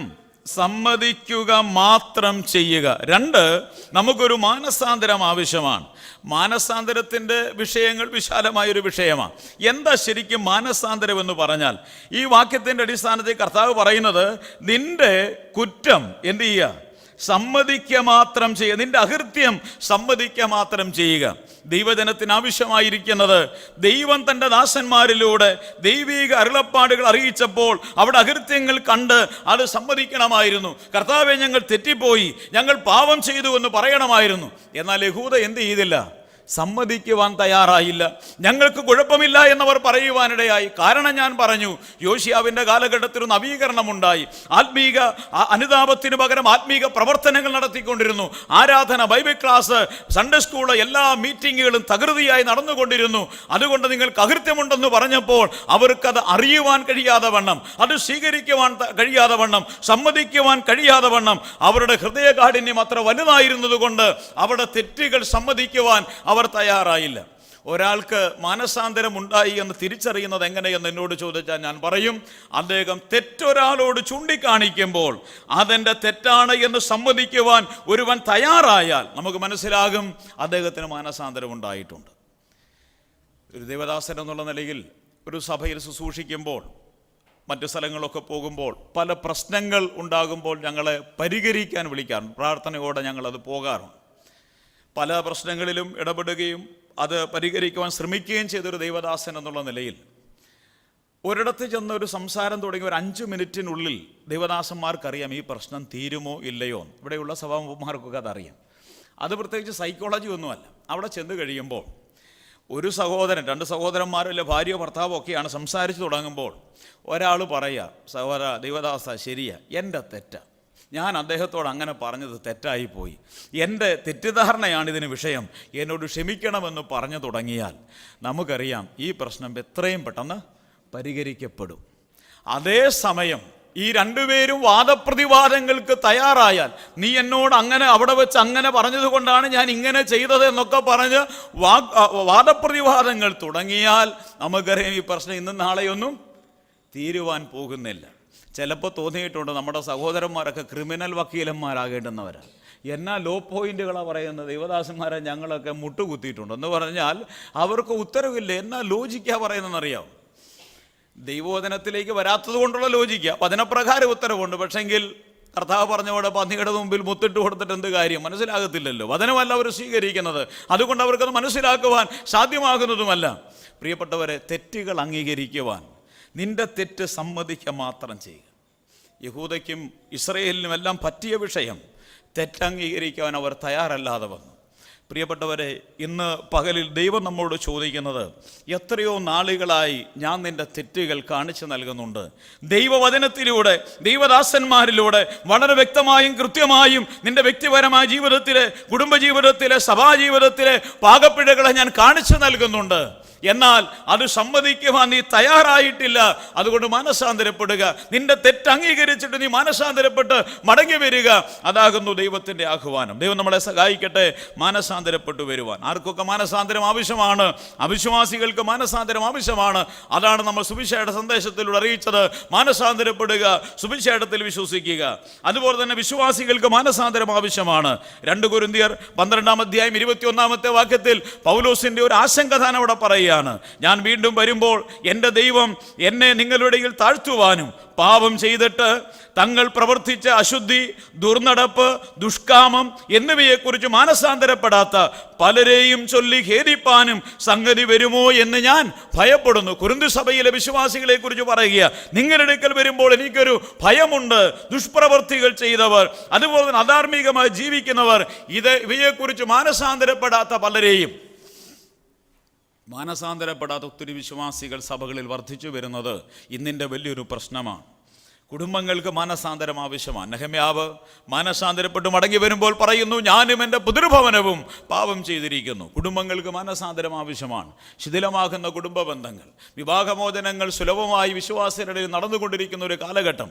സമ്മതിക്കുക മാത്രം ചെയ്യുക. 2, നമുക്കൊരു മാനസാന്തരം ആവശ്യമാണ്. മാനസാന്തരത്തിൻ്റെ വിഷയങ്ങൾ വിശാലമായൊരു വിഷയമാണ്. എന്താ ശരിക്കും മാനസാന്തരം എന്ന് പറഞ്ഞാൽ? ഈ വാക്യത്തിൻ്റെ അടിസ്ഥാനത്തിൽ കർത്താവ് പറയുന്നത് നിന്റെ കുറ്റം എന്ത് ചെയ്യുക? സമ്മതിക്കുക മാത്രം ചെയ്യുക. നിന്റെ അകൃത്യം സമ്മതിക്കുക മാത്രം ചെയ്യുക. ദൈവജനത്തിന് ആവശ്യമായിരിക്കുന്നത് ദൈവം തൻ്റെ ദാസന്മാരിലൂടെ ദൈവിക അരുളപ്പാടുകൾ അറിയിച്ചപ്പോൾ അവിടെ അകൃത്യങ്ങൾ കണ്ട് അത് സമ്മതിക്കണമായിരുന്നു. കർത്താവേ, ഞങ്ങൾ തെറ്റിപ്പോയി, ഞങ്ങൾ പാപം ചെയ്തു എന്ന് പറയണമായിരുന്നു. എന്നാൽ യഹൂദ എന്ത് ചെയ്തില്ല? സമ്മതിക്കുവാൻ തയ്യാറായില്ല. ഞങ്ങൾക്ക് കുഴപ്പമില്ല എന്നവർ പറയുവാനിടയായി. കാരണം ഞാൻ പറഞ്ഞു, യോശിയാവിൻ്റെ കാലഘട്ടത്തിൽ നവീകരണമുണ്ടായി. ആത്മീക അനുതാപത്തിന് പകരം ആത്മീക പ്രവർത്തനങ്ങൾ നടത്തിക്കൊണ്ടിരുന്നു. ആരാധന, ബൈബിൾ ക്ലാസ്, സൺഡേ സ്കൂള്, എല്ലാ മീറ്റിങ്ങുകളും തകൃതിയായി നടന്നുകൊണ്ടിരുന്നു. അതുകൊണ്ട് നിങ്ങൾക്ക് അകൃത്യമുണ്ടെന്ന് പറഞ്ഞപ്പോൾ അവർക്കത് അറിയുവാൻ കഴിയാതെ വണ്ണം, അത് സ്വീകരിക്കുവാൻ കഴിയാതെ വണ്ണം, സമ്മതിക്കുവാൻ കഴിയാതെ വണ്ണം അവരുടെ ഹൃദയകാഠിന്യം അത്ര വലുതായിരുന്നത് കൊണ്ട് അവരുടെ തെറ്റുകൾ സമ്മതിക്കുവാൻ അവർ തയ്യാറായില്ല. ഒരാൾക്ക് മാനസാന്തരം ഉണ്ടായി എന്ന് തിരിച്ചറിയുന്നത് എങ്ങനെയെന്ന് എന്നോട് ചോദിച്ചാൽ ഞാൻ പറയും, അദ്ദേഹം തെറ്റൊരാളോട് ചൂണ്ടിക്കാണിക്കുമ്പോൾ അതെൻ്റെ തെറ്റാണ് എന്ന് സമ്മതിക്കുവാൻ ഒരുവൻ തയ്യാറായാൽ നമുക്ക് മനസ്സിലാകും അദ്ദേഹത്തിന് മാനസാന്തരം ഉണ്ടായിട്ടുണ്ട്. ഒരു ദേവദാസൻ എന്നുള്ള നിലയിൽ ഒരു സഭയിൽ ശുശ്രൂഷിക്കുമ്പോൾ, മറ്റു സ്ഥലങ്ങളൊക്കെ പോകുമ്പോൾ പല പ്രശ്നങ്ങൾ ഉണ്ടാകുമ്പോൾ ഞങ്ങളെ പരിഹരിക്കാൻ വിളിക്കാറുണ്ട്. പ്രാർത്ഥനയോടെ ഞങ്ങളത് പോകാറുണ്ട്. പല പ്രശ്നങ്ങളിലും ഇടപെടുകയും അത് പരിഹരിക്കുവാൻ ശ്രമിക്കുകയും ചെയ്തൊരു ദൈവദാസൻ എന്നുള്ള നിലയിൽ ഒരിടത്ത് ചെന്ന് ഒരു സംസാരം തുടങ്ങി ഒരു 5 മിനിറ്റിനുള്ളിൽ ദൈവദാസന്മാർക്കറിയാം ഈ പ്രശ്നം തീരുമോ ഇല്ലയോ. ഇവിടെയുള്ള സഭാമുഖന്മാർക്കൊക്കെ അതറിയാം. അത് പ്രത്യേകിച്ച് സൈക്കോളജി ഒന്നുമല്ല. അവിടെ ചെന്ന് കഴിയുമ്പോൾ ഒരു സഹോദരൻ, 2 സഹോദരന്മാരല്ല, ഭാര്യയോ ഭർത്താവോ ഒക്കെയാണ് സംസാരിച്ച് തുടങ്ങുമ്പോൾ ഒരാൾ പറയുക, സഹോദര ദൈവദാസ, ശരിയാ, എൻ്റെ തെറ്റാ, ഞാൻ അദ്ദേഹത്തോട് അങ്ങനെ പറഞ്ഞത് തെറ്റായിപ്പോയി, എൻ്റെ തെറ്റിദ്ധാരണയാണിതിന് വിഷയം, എന്നോട് ക്ഷമിക്കണമെന്ന് പറഞ്ഞു തുടങ്ങിയാൽ നമുക്കറിയാം ഈ പ്രശ്നം എത്രയും പെട്ടെന്ന് പരിഹരിക്കപ്പെടും. അതേസമയം ഈ 2 പേരും വാദപ്രതിവാദങ്ങൾക്ക് തയ്യാറായാൽ, നീ എന്നോട് അങ്ങനെ അവിടെ വെച്ച് അങ്ങനെ പറഞ്ഞത് കൊണ്ടാണ് ഞാൻ ഇങ്ങനെ ചെയ്തത് എന്നൊക്കെ പറഞ്ഞ് വാദപ്രതിവാദങ്ങൾ തുടങ്ങിയാൽ നമുക്കറിയാം ഈ പ്രശ്നം ഇന്നും നാളെയൊന്നും തീരുവാൻ പോകുന്നില്ല. ചിലപ്പോൾ തോന്നിയിട്ടുണ്ട് നമ്മുടെ സഹോദരന്മാരൊക്കെ ക്രിമിനൽ വക്കീലന്മാരാകേണ്ടുന്നവരാണ്. എന്നാ ലോ പോയിന്റുകളാണ് പറയുന്നത്. ദൈവദാസന്മാരെ ഞങ്ങളൊക്കെ മുട്ടുകുത്തിയിട്ടുണ്ട് എന്ന് പറഞ്ഞാൽ അവർക്ക് ഉത്തരവില്ല. എന്നാ ലോജിക്കാ പറയുന്നതെന്നറിയാം. ദൈവവചനത്തിലേക്ക് വരാത്തത് കൊണ്ടുള്ള ലോജിക്ക, വചനപ്രകാരം ഉത്തരവുണ്ട്. പക്ഷെങ്കിൽ കർത്താവ് പറഞ്ഞവിടെ പന്നിയുടെ മുമ്പിൽ മുത്തിട്ട് കൊടുത്തിട്ട് എന്ത് കാര്യം? മനസ്സിലാകത്തില്ലല്ലോ. വചനമല്ല അവർ സ്വീകരിക്കുന്നത്. അതുകൊണ്ട് അവർക്കത് മനസ്സിലാക്കുവാൻ സാധ്യമാകുന്നതുമല്ല. പ്രിയപ്പെട്ടവരെ, തെറ്റുകൾ അംഗീകരിക്കുവാൻ നിന്റെ തെറ്റ് സമ്മതിക്കുക മാത്രം ചെയ്യുക. യഹൂദയ്ക്കും ഇസ്രയേലിനും എല്ലാം പറ്റിയ വിഷയം തെറ്റംഗീകരിക്കുവാൻ അവർ തയ്യാറല്ലാതെ വന്നു. പ്രിയപ്പെട്ടവരെ, ഇന്ന് പകലിൽ ദൈവം നമ്മോട് ചോദിക്കുന്നത്, എത്രയോ നാളുകളായി ഞാൻ നിന്റെ തെറ്റുകൾ കാണിച്ചു നൽകുന്നുണ്ട്. ദൈവവചനത്തിലൂടെ, ദൈവദാസന്മാരിലൂടെ വളരെ വ്യക്തമായും കൃത്യമായും നിന്റെ വ്യക്തിപരമായ ജീവിതത്തിലെ, കുടുംബജീവിതത്തിലെ, സഭാജീവിതത്തിലെ പാകപ്പിഴകളെ ഞാൻ കാണിച്ചു നൽകുന്നുണ്ട്. എന്നാൽ അത് സമ്മതിക്കുവാൻ നീ തയ്യാറായിട്ടില്ല. അതുകൊണ്ട് മാനസാന്തരപ്പെടുക. നിന്റെ തെറ്റ് അംഗീകരിച്ചിട്ട് നീ മാനസാന്തരപ്പെട്ട് മടങ്ങി വരിക. അതാകുന്നു ദൈവത്തിൻ്റെ ആഹ്വാനം. ദൈവം നമ്മളെ സഹായിക്കട്ടെ മാനസാന്തരപ്പെട്ടു വരുവാൻ. ആർക്കൊക്കെ മാനസാന്തരം ആവശ്യമാണ്? അവിശ്വാസികൾക്ക് മാനസാന്തരം ആവശ്യമാണ്. അതാണ് നമ്മൾ സുവിശേഷ സന്ദേശത്തിലൂടെ അറിയിച്ചത്. മാനസാന്തരപ്പെടുക, സുവിശേഷത്തിൽ വിശ്വസിക്കുക. അതുപോലെ തന്നെ വിശ്വാസികൾക്ക് മാനസാന്തരം ആവശ്യമാണ്. 2 കൊരിന്ത്യർ 12-21 വാക്യത്തിൽ പൗലോസിന്റെ ഒരു ആശങ്ക താൻ അവിടെ പറയുക, ഞാൻ വീണ്ടും വരുമ്പോൾ എൻ്റെ ദൈവം എന്നെ നിങ്ങളുടെ ഇടയിൽ താഴ്ത്തുവാനും പാപം ചെയ്തിട്ട് തങ്ങൾ പ്രവർത്തിച്ച അശുദ്ധി, ദുർനടപ്പ്, ദുഷ്കാമം എന്നിവയെക്കുറിച്ച് മാനസാന്തരപ്പെടാത്ത പലരെയും ചൊല്ലി ഖേദിപ്പാനും സംഗതി വരുമോ എന്ന് ഞാൻ ഭയപ്പെടുന്നു. കൊരിന്ത് സഭയിലെ വിശ്വാസികളെ കുറിച്ച് പറയുക, നിങ്ങളുടെ അടുക്കൽ വരുമ്പോൾ എനിക്കൊരു ഭയമുണ്ട്. ദുഷ്പ്രവർത്തികൾ ചെയ്തവർ, അതുപോലെ തന്നെ അധാർമികമായി ജീവിക്കുന്നവർ, ഇവയെക്കുറിച്ച് മാനസാന്തരപ്പെടാത്ത പലരെയും. മാനസാന്തരപ്പെടാത്ത ഒത്തിരി വിശ്വാസികൾ സഭകളിൽ വർദ്ധിച്ചു വരുന്നത് ഇന്നിൻ്റെ വലിയൊരു പ്രശ്നമാണ്. കുടുംബങ്ങൾക്ക് മാനസാന്തരം ആവശ്യമാണ്. നെഹെമ്യാവ് മാനസാന്തരപ്പെട്ട് മടങ്ങി വരുമ്പോൾ പറയുന്നു, ഞാനും എൻ്റെ പിതൃഭവനവും പാപം ചെയ്തിരിക്കുന്നു. കുടുംബങ്ങൾക്ക് മാനസാന്തരം ആവശ്യമാണ്. ശിഥിലമാകുന്ന കുടുംബ ബന്ധങ്ങൾ, വിവാഹമോചനങ്ങൾ സുലഭമായി വിശ്വാസികളുടെ നടന്നുകൊണ്ടിരിക്കുന്ന ഒരു കാലഘട്ടം.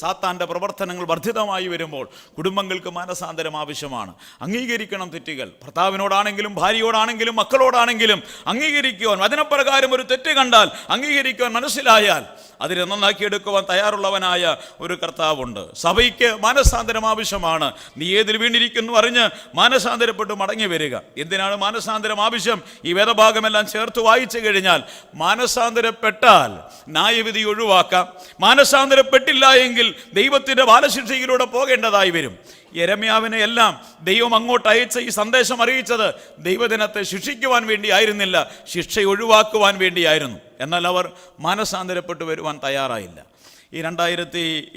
സാത്താൻ്റെ പ്രവർത്തനങ്ങൾ വർദ്ധിതമായി വരുമ്പോൾ കുടുംബങ്ങൾക്ക് മാനസാന്തരം ആവശ്യമാണ്. അംഗീകരിക്കണം തെറ്റുകൾ. ഭർത്താവിനോടാണെങ്കിലും ഭാര്യയോടാണെങ്കിലും മക്കളോടാണെങ്കിലും അംഗീകരിക്കുവാൻ, വചനപ്രകാരം ഒരു തെറ്റ് കണ്ടാൽ അംഗീകരിക്കുവാൻ മനസ്സിലായാൽ അതിനെ നന്നാക്കിയെടുക്കുവാൻ തയ്യാറുള്ളവനായ ഒരു കർത്താവുണ്ട്. സഭയ്ക്ക് മാനസാന്തരം ആവശ്യമാണ്. നീ ഏതിൽ വീണിരിക്കുന്നു അറിഞ്ഞ് മാനസാന്തരപ്പെട്ട് മടങ്ങി വരിക. എന്തിനാണ് മാനസാന്തരം ആവശ്യം? ഈ വേദഭാഗമെല്ലാം ചേർത്ത് വായിച്ചു കഴിഞ്ഞാൽ, മാനസാന്തരപ്പെട്ടാൽ ന്യായവിധി ഒഴിവാക്കാം. മാനസാന്തരപ്പെട്ടില്ല എങ്കിൽ ദൈവത്തിൻ്റെ ബാലശിക്ഷയിലൂടെ പോകേണ്ടതായി വരും. യെരമ്യാവിനെ എല്ലാം ദൈവം അങ്ങോട്ട് അയച്ച ഈ സന്ദേശം അറിയിച്ചത് ദൈവജനത്തെ ശിക്ഷിക്കുവാൻ വേണ്ടി ആയിരുന്നില്ല, ശിക്ഷ ഒഴിവാക്കുവാൻ വേണ്ടിയായിരുന്നു. എന്നാൽ അവർ മാനസാന്തരപ്പെട്ടു വരുവാൻ തയ്യാറായില്ല.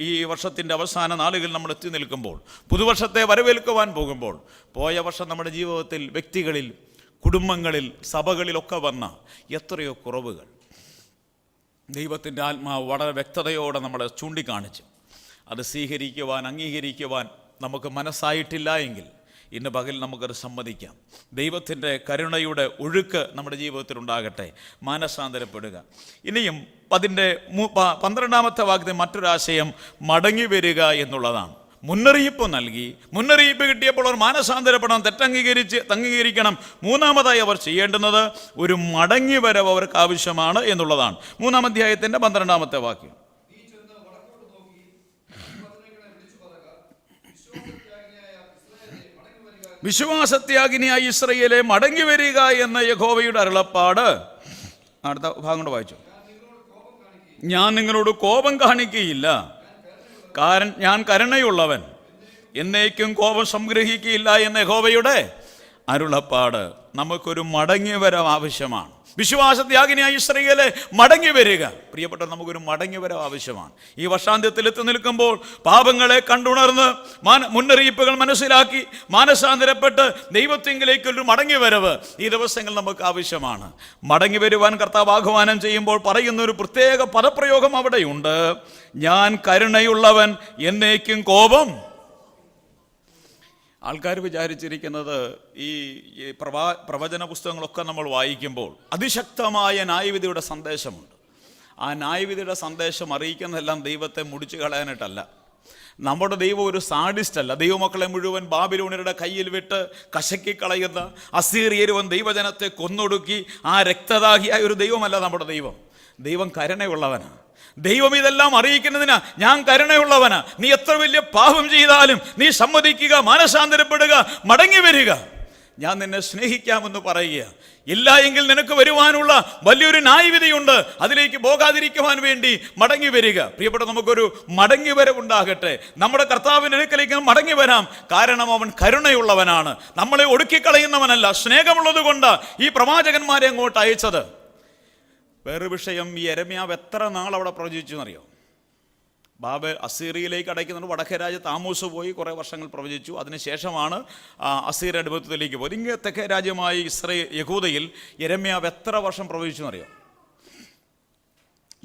ഈ വർഷത്തിൻ്റെ അവസാന നാളുകൾ നമ്മൾ എത്തി നിൽക്കുമ്പോൾ, പുതുവർഷത്തെ വരവേൽക്കുവാൻ പോകുമ്പോൾ, പോയ വർഷം നമ്മുടെ ജീവിതത്തിൽ, വ്യക്തികളിൽ, കുടുംബങ്ങളിൽ, സഭകളിലൊക്കെ വന്ന എത്രയോ കുറവുകൾ ദൈവത്തിൻ്റെ ആത്മാവ് വളരെ വ്യക്തതയോടെ നമ്മളെ ചൂണ്ടിക്കാണിച്ചു. അത് സ്വീകരിക്കുവാൻ, അംഗീകരിക്കുവാൻ നമുക്ക് മനസ്സായിട്ടില്ല എങ്കിൽ ഇന്ന് പകൽ നമുക്കത് സമ്മതിക്കാം. ദൈവത്തിൻ്റെ കരുണയുടെ ഒഴുക്ക് നമ്മുടെ ജീവിതത്തിൽ ഉണ്ടാകട്ടെ. മാനസാന്തരപ്പെടുക. ഇനിയും അതിൻ്റെ 12 വാക്യത്തിൽ മറ്റൊരാശയം മടങ്ങി വരിക എന്നുള്ളതാണ്. മുന്നറിയിപ്പ് നൽകി. മുന്നറിയിപ്പ് കിട്ടിയപ്പോൾ അവർ മാനസാന്തരപ്പെടണം, അംഗീകരിക്കണം. മൂന്നാമതായി അവർ ചെയ്യേണ്ടുന്നത് ഒരു മടങ്ങി വരവ് അവർക്ക് ആവശ്യമാണ് എന്നുള്ളതാണ്. 3-ാം അധ്യായത്തിൻ്റെ 12 വാക്യം. വിശ്വാസത്യാഗിനിയായ ഇസ്രായേലേ മടങ്ങി വരിക എന്ന യഹോവയുടെ അരുളപ്പാട്. അടുത്ത ഭാഗം കൊണ്ട് വായിച്ചു. ഞാൻ നിങ്ങളോട് കോപം കാണിക്കുകയില്ല, ഞാൻ കരുണയുള്ളവൻ, എന്നേക്കും കോപം സംഗ്രഹിക്കുകയില്ല എന്ന യഹോവയുടെ അരുളപ്പാട്. നമുക്കൊരു മടങ്ങി വരവ് ആവശ്യമാണ്. വിശ്വാസത്യാഗിനിയായ ഇസ്രായേലേ മടങ്ങി വരിക. പ്രിയപ്പെട്ടവർ, നമുക്കൊരു മടങ്ങി വരവ് ആവശ്യമാണ്. ഈ വർഷാന്ത്യത്തിൽ എത്തി നിൽക്കുമ്പോൾ പാപങ്ങളെ കണ്ടുണർന്ന് മുന്നറിയിപ്പുകൾ മനസ്സിലാക്കി മാനസാന്തരപ്പെട്ട് ദൈവത്തിങ്കിലേക്കൊരു മടങ്ങി വരവ് ഈ ദിവസങ്ങൾ നമുക്ക് ആവശ്യമാണ്. മടങ്ങി വരുവാൻ കർത്താവ് ആഹ്വാനം ചെയ്യുമ്പോൾ പറയുന്ന ഒരു പ്രത്യേക പദപ്രയോഗം അവിടെയുണ്ട്. ഞാൻ കരുണയുള്ളവൻ, എന്നേക്കും കോപം. ആൾക്കാർ വിചാരിച്ചിരിക്കുന്നത് ഈ പ്രവചന പുസ്തകങ്ങളൊക്കെ നമ്മൾ വായിക്കുമ്പോൾ അതിശക്തമായ ന്യായവിധിയുടെ സന്ദേശമുണ്ട്. ആ ന്യായവിധിയുടെ സന്ദേശം അറിയിക്കുന്നതെല്ലാം ദൈവത്തെ മുടിച്ചു കളയാനായിട്ടല്ല. നമ്മുടെ ദൈവം ഒരു സാഡിസ്റ്റ് അല്ല. ദൈവമക്കളെ മുഴുവൻ ബാബിലോണിയരുടെ കയ്യിൽ വിട്ട് കശക്കിക്കളയുന്ന, അസീറിയരുവൻ ദൈവജനത്തെ കൊന്നൊടുക്കി ആ രക്തദാഹിയായ ഒരു ദൈവമല്ല നമ്മുടെ ദൈവം. ദൈവം കരുണയുള്ളവനാണ്. ദൈവം ഇതെല്ലാം അറിയിക്കുന്നതിനാ ഞാൻ കരുണയുള്ളവനാ. നീ എത്ര വലിയ പാപം ചെയ്താലും നീ സമ്മതിക്കുക, മാനസാന്തരപ്പെടുക, മടങ്ങി വരിക. ഞാൻ നിന്നെ സ്നേഹിക്കാമെന്ന് പറയുക. ഇല്ല എങ്കിൽ നിനക്ക് വരുവാനുള്ള വലിയൊരു ന്യായവിധിയുണ്ട്. അതിലേക്ക് പോകാതിരിക്കുവാൻ വേണ്ടി മടങ്ങി വരിക. പ്രിയപ്പെട്ട, നമുക്കൊരു മടങ്ങി വരവുണ്ടാകട്ടെ. നമ്മുടെ കർത്താവിൻ്റെ അടുക്കലേക്ക് മടങ്ങി വരാം. കാരണം അവൻ കരുണയുള്ളവനാണ്. നമ്മളെ ഒടുക്കിക്കളയുന്നവനല്ല. സ്നേഹമുള്ളത് കൊണ്ട് ഈ പ്രവാചകന്മാരെ അങ്ങോട്ട് അയച്ചത്. വേറൊരു വിഷയം, ഈ യെരമ്യാവ് എത്ര നാൾ അവിടെ പ്രവചിച്ചു എന്നറിയോ? അസീറിയയിലേക്ക് അടയ്ക്കുന്നുണ്ട്. വടക്കേ രാജ്യത്ത് ആമോസ് പോയി കുറേ വർഷങ്ങൾ പ്രവചിച്ചു. അതിനുശേഷമാണ് അസീറിയ അടിമത്തത്തിലേക്ക് പോയത്. ഇങ്ങനെ തെക്കേ രാജ്യമായി യഹൂദയിൽ യെരമ്യാവ് എത്ര വർഷം പ്രവചിച്ചു എന്നറിയാം?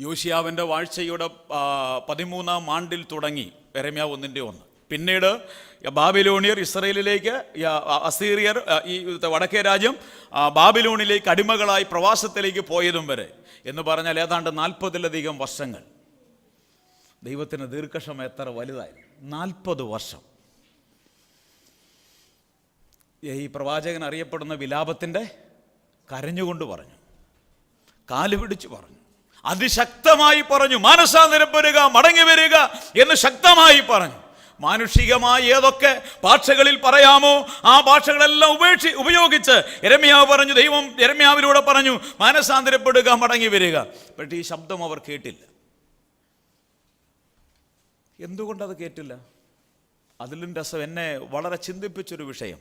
യോശിയാവിൻ്റെ വാഴ്ചയുടെ 13-ാം ആണ്ടിൽ തുടങ്ങി യെരമ്യാവ് 1:1. പിന്നീട് ബാബിലോണിയർ ഇസ്രയേലിലേക്ക്, അസീറിയർ ഈ വടക്കേ രാജ്യം ബാബിലോണിലേക്ക് അടിമകളായി പ്രവാസത്തിലേക്ക് പോയതും വരെ എന്ന് പറഞ്ഞാൽ ഏതാണ്ട് 40-ലധികം വർഷങ്ങൾ. ദൈവത്തിന് ദീർഘക്ഷമ എത്ര വലുതായിരുന്നു! 40 വർഷം. ഈ പ്രവാചകൻ അറിയപ്പെടുന്ന വിലാപത്തിൻ്റെ കരഞ്ഞുകൊണ്ട് പറഞ്ഞു, കാലുപിടിച്ച് പറഞ്ഞു, അതിശക്തമായി പറഞ്ഞു, മാനസാന്തരപ്പെടുക, മടങ്ങി വരിക എന്ന് ശക്തമായി പറഞ്ഞു. മാനുഷികമായി ഏതൊക്കെ ഭാഷകളിൽ പറയാമോ ആ ഭാഷകളെല്ലാം ഉപയോഗിച്ച് യെരമ്യാവ് പറഞ്ഞു. ദൈവം യെരമ്യാവിലൂടെ പറഞ്ഞു, മാനസാന്തരപ്പെടുക, മടങ്ങി വരിക. പക്ഷേ ഈ ശബ്ദം അവർ കേട്ടില്ല. എന്തുകൊണ്ടത് കേട്ടില്ല? അതിലും രസം എന്നെ വളരെ ചിന്തിപ്പിച്ചൊരു വിഷയം.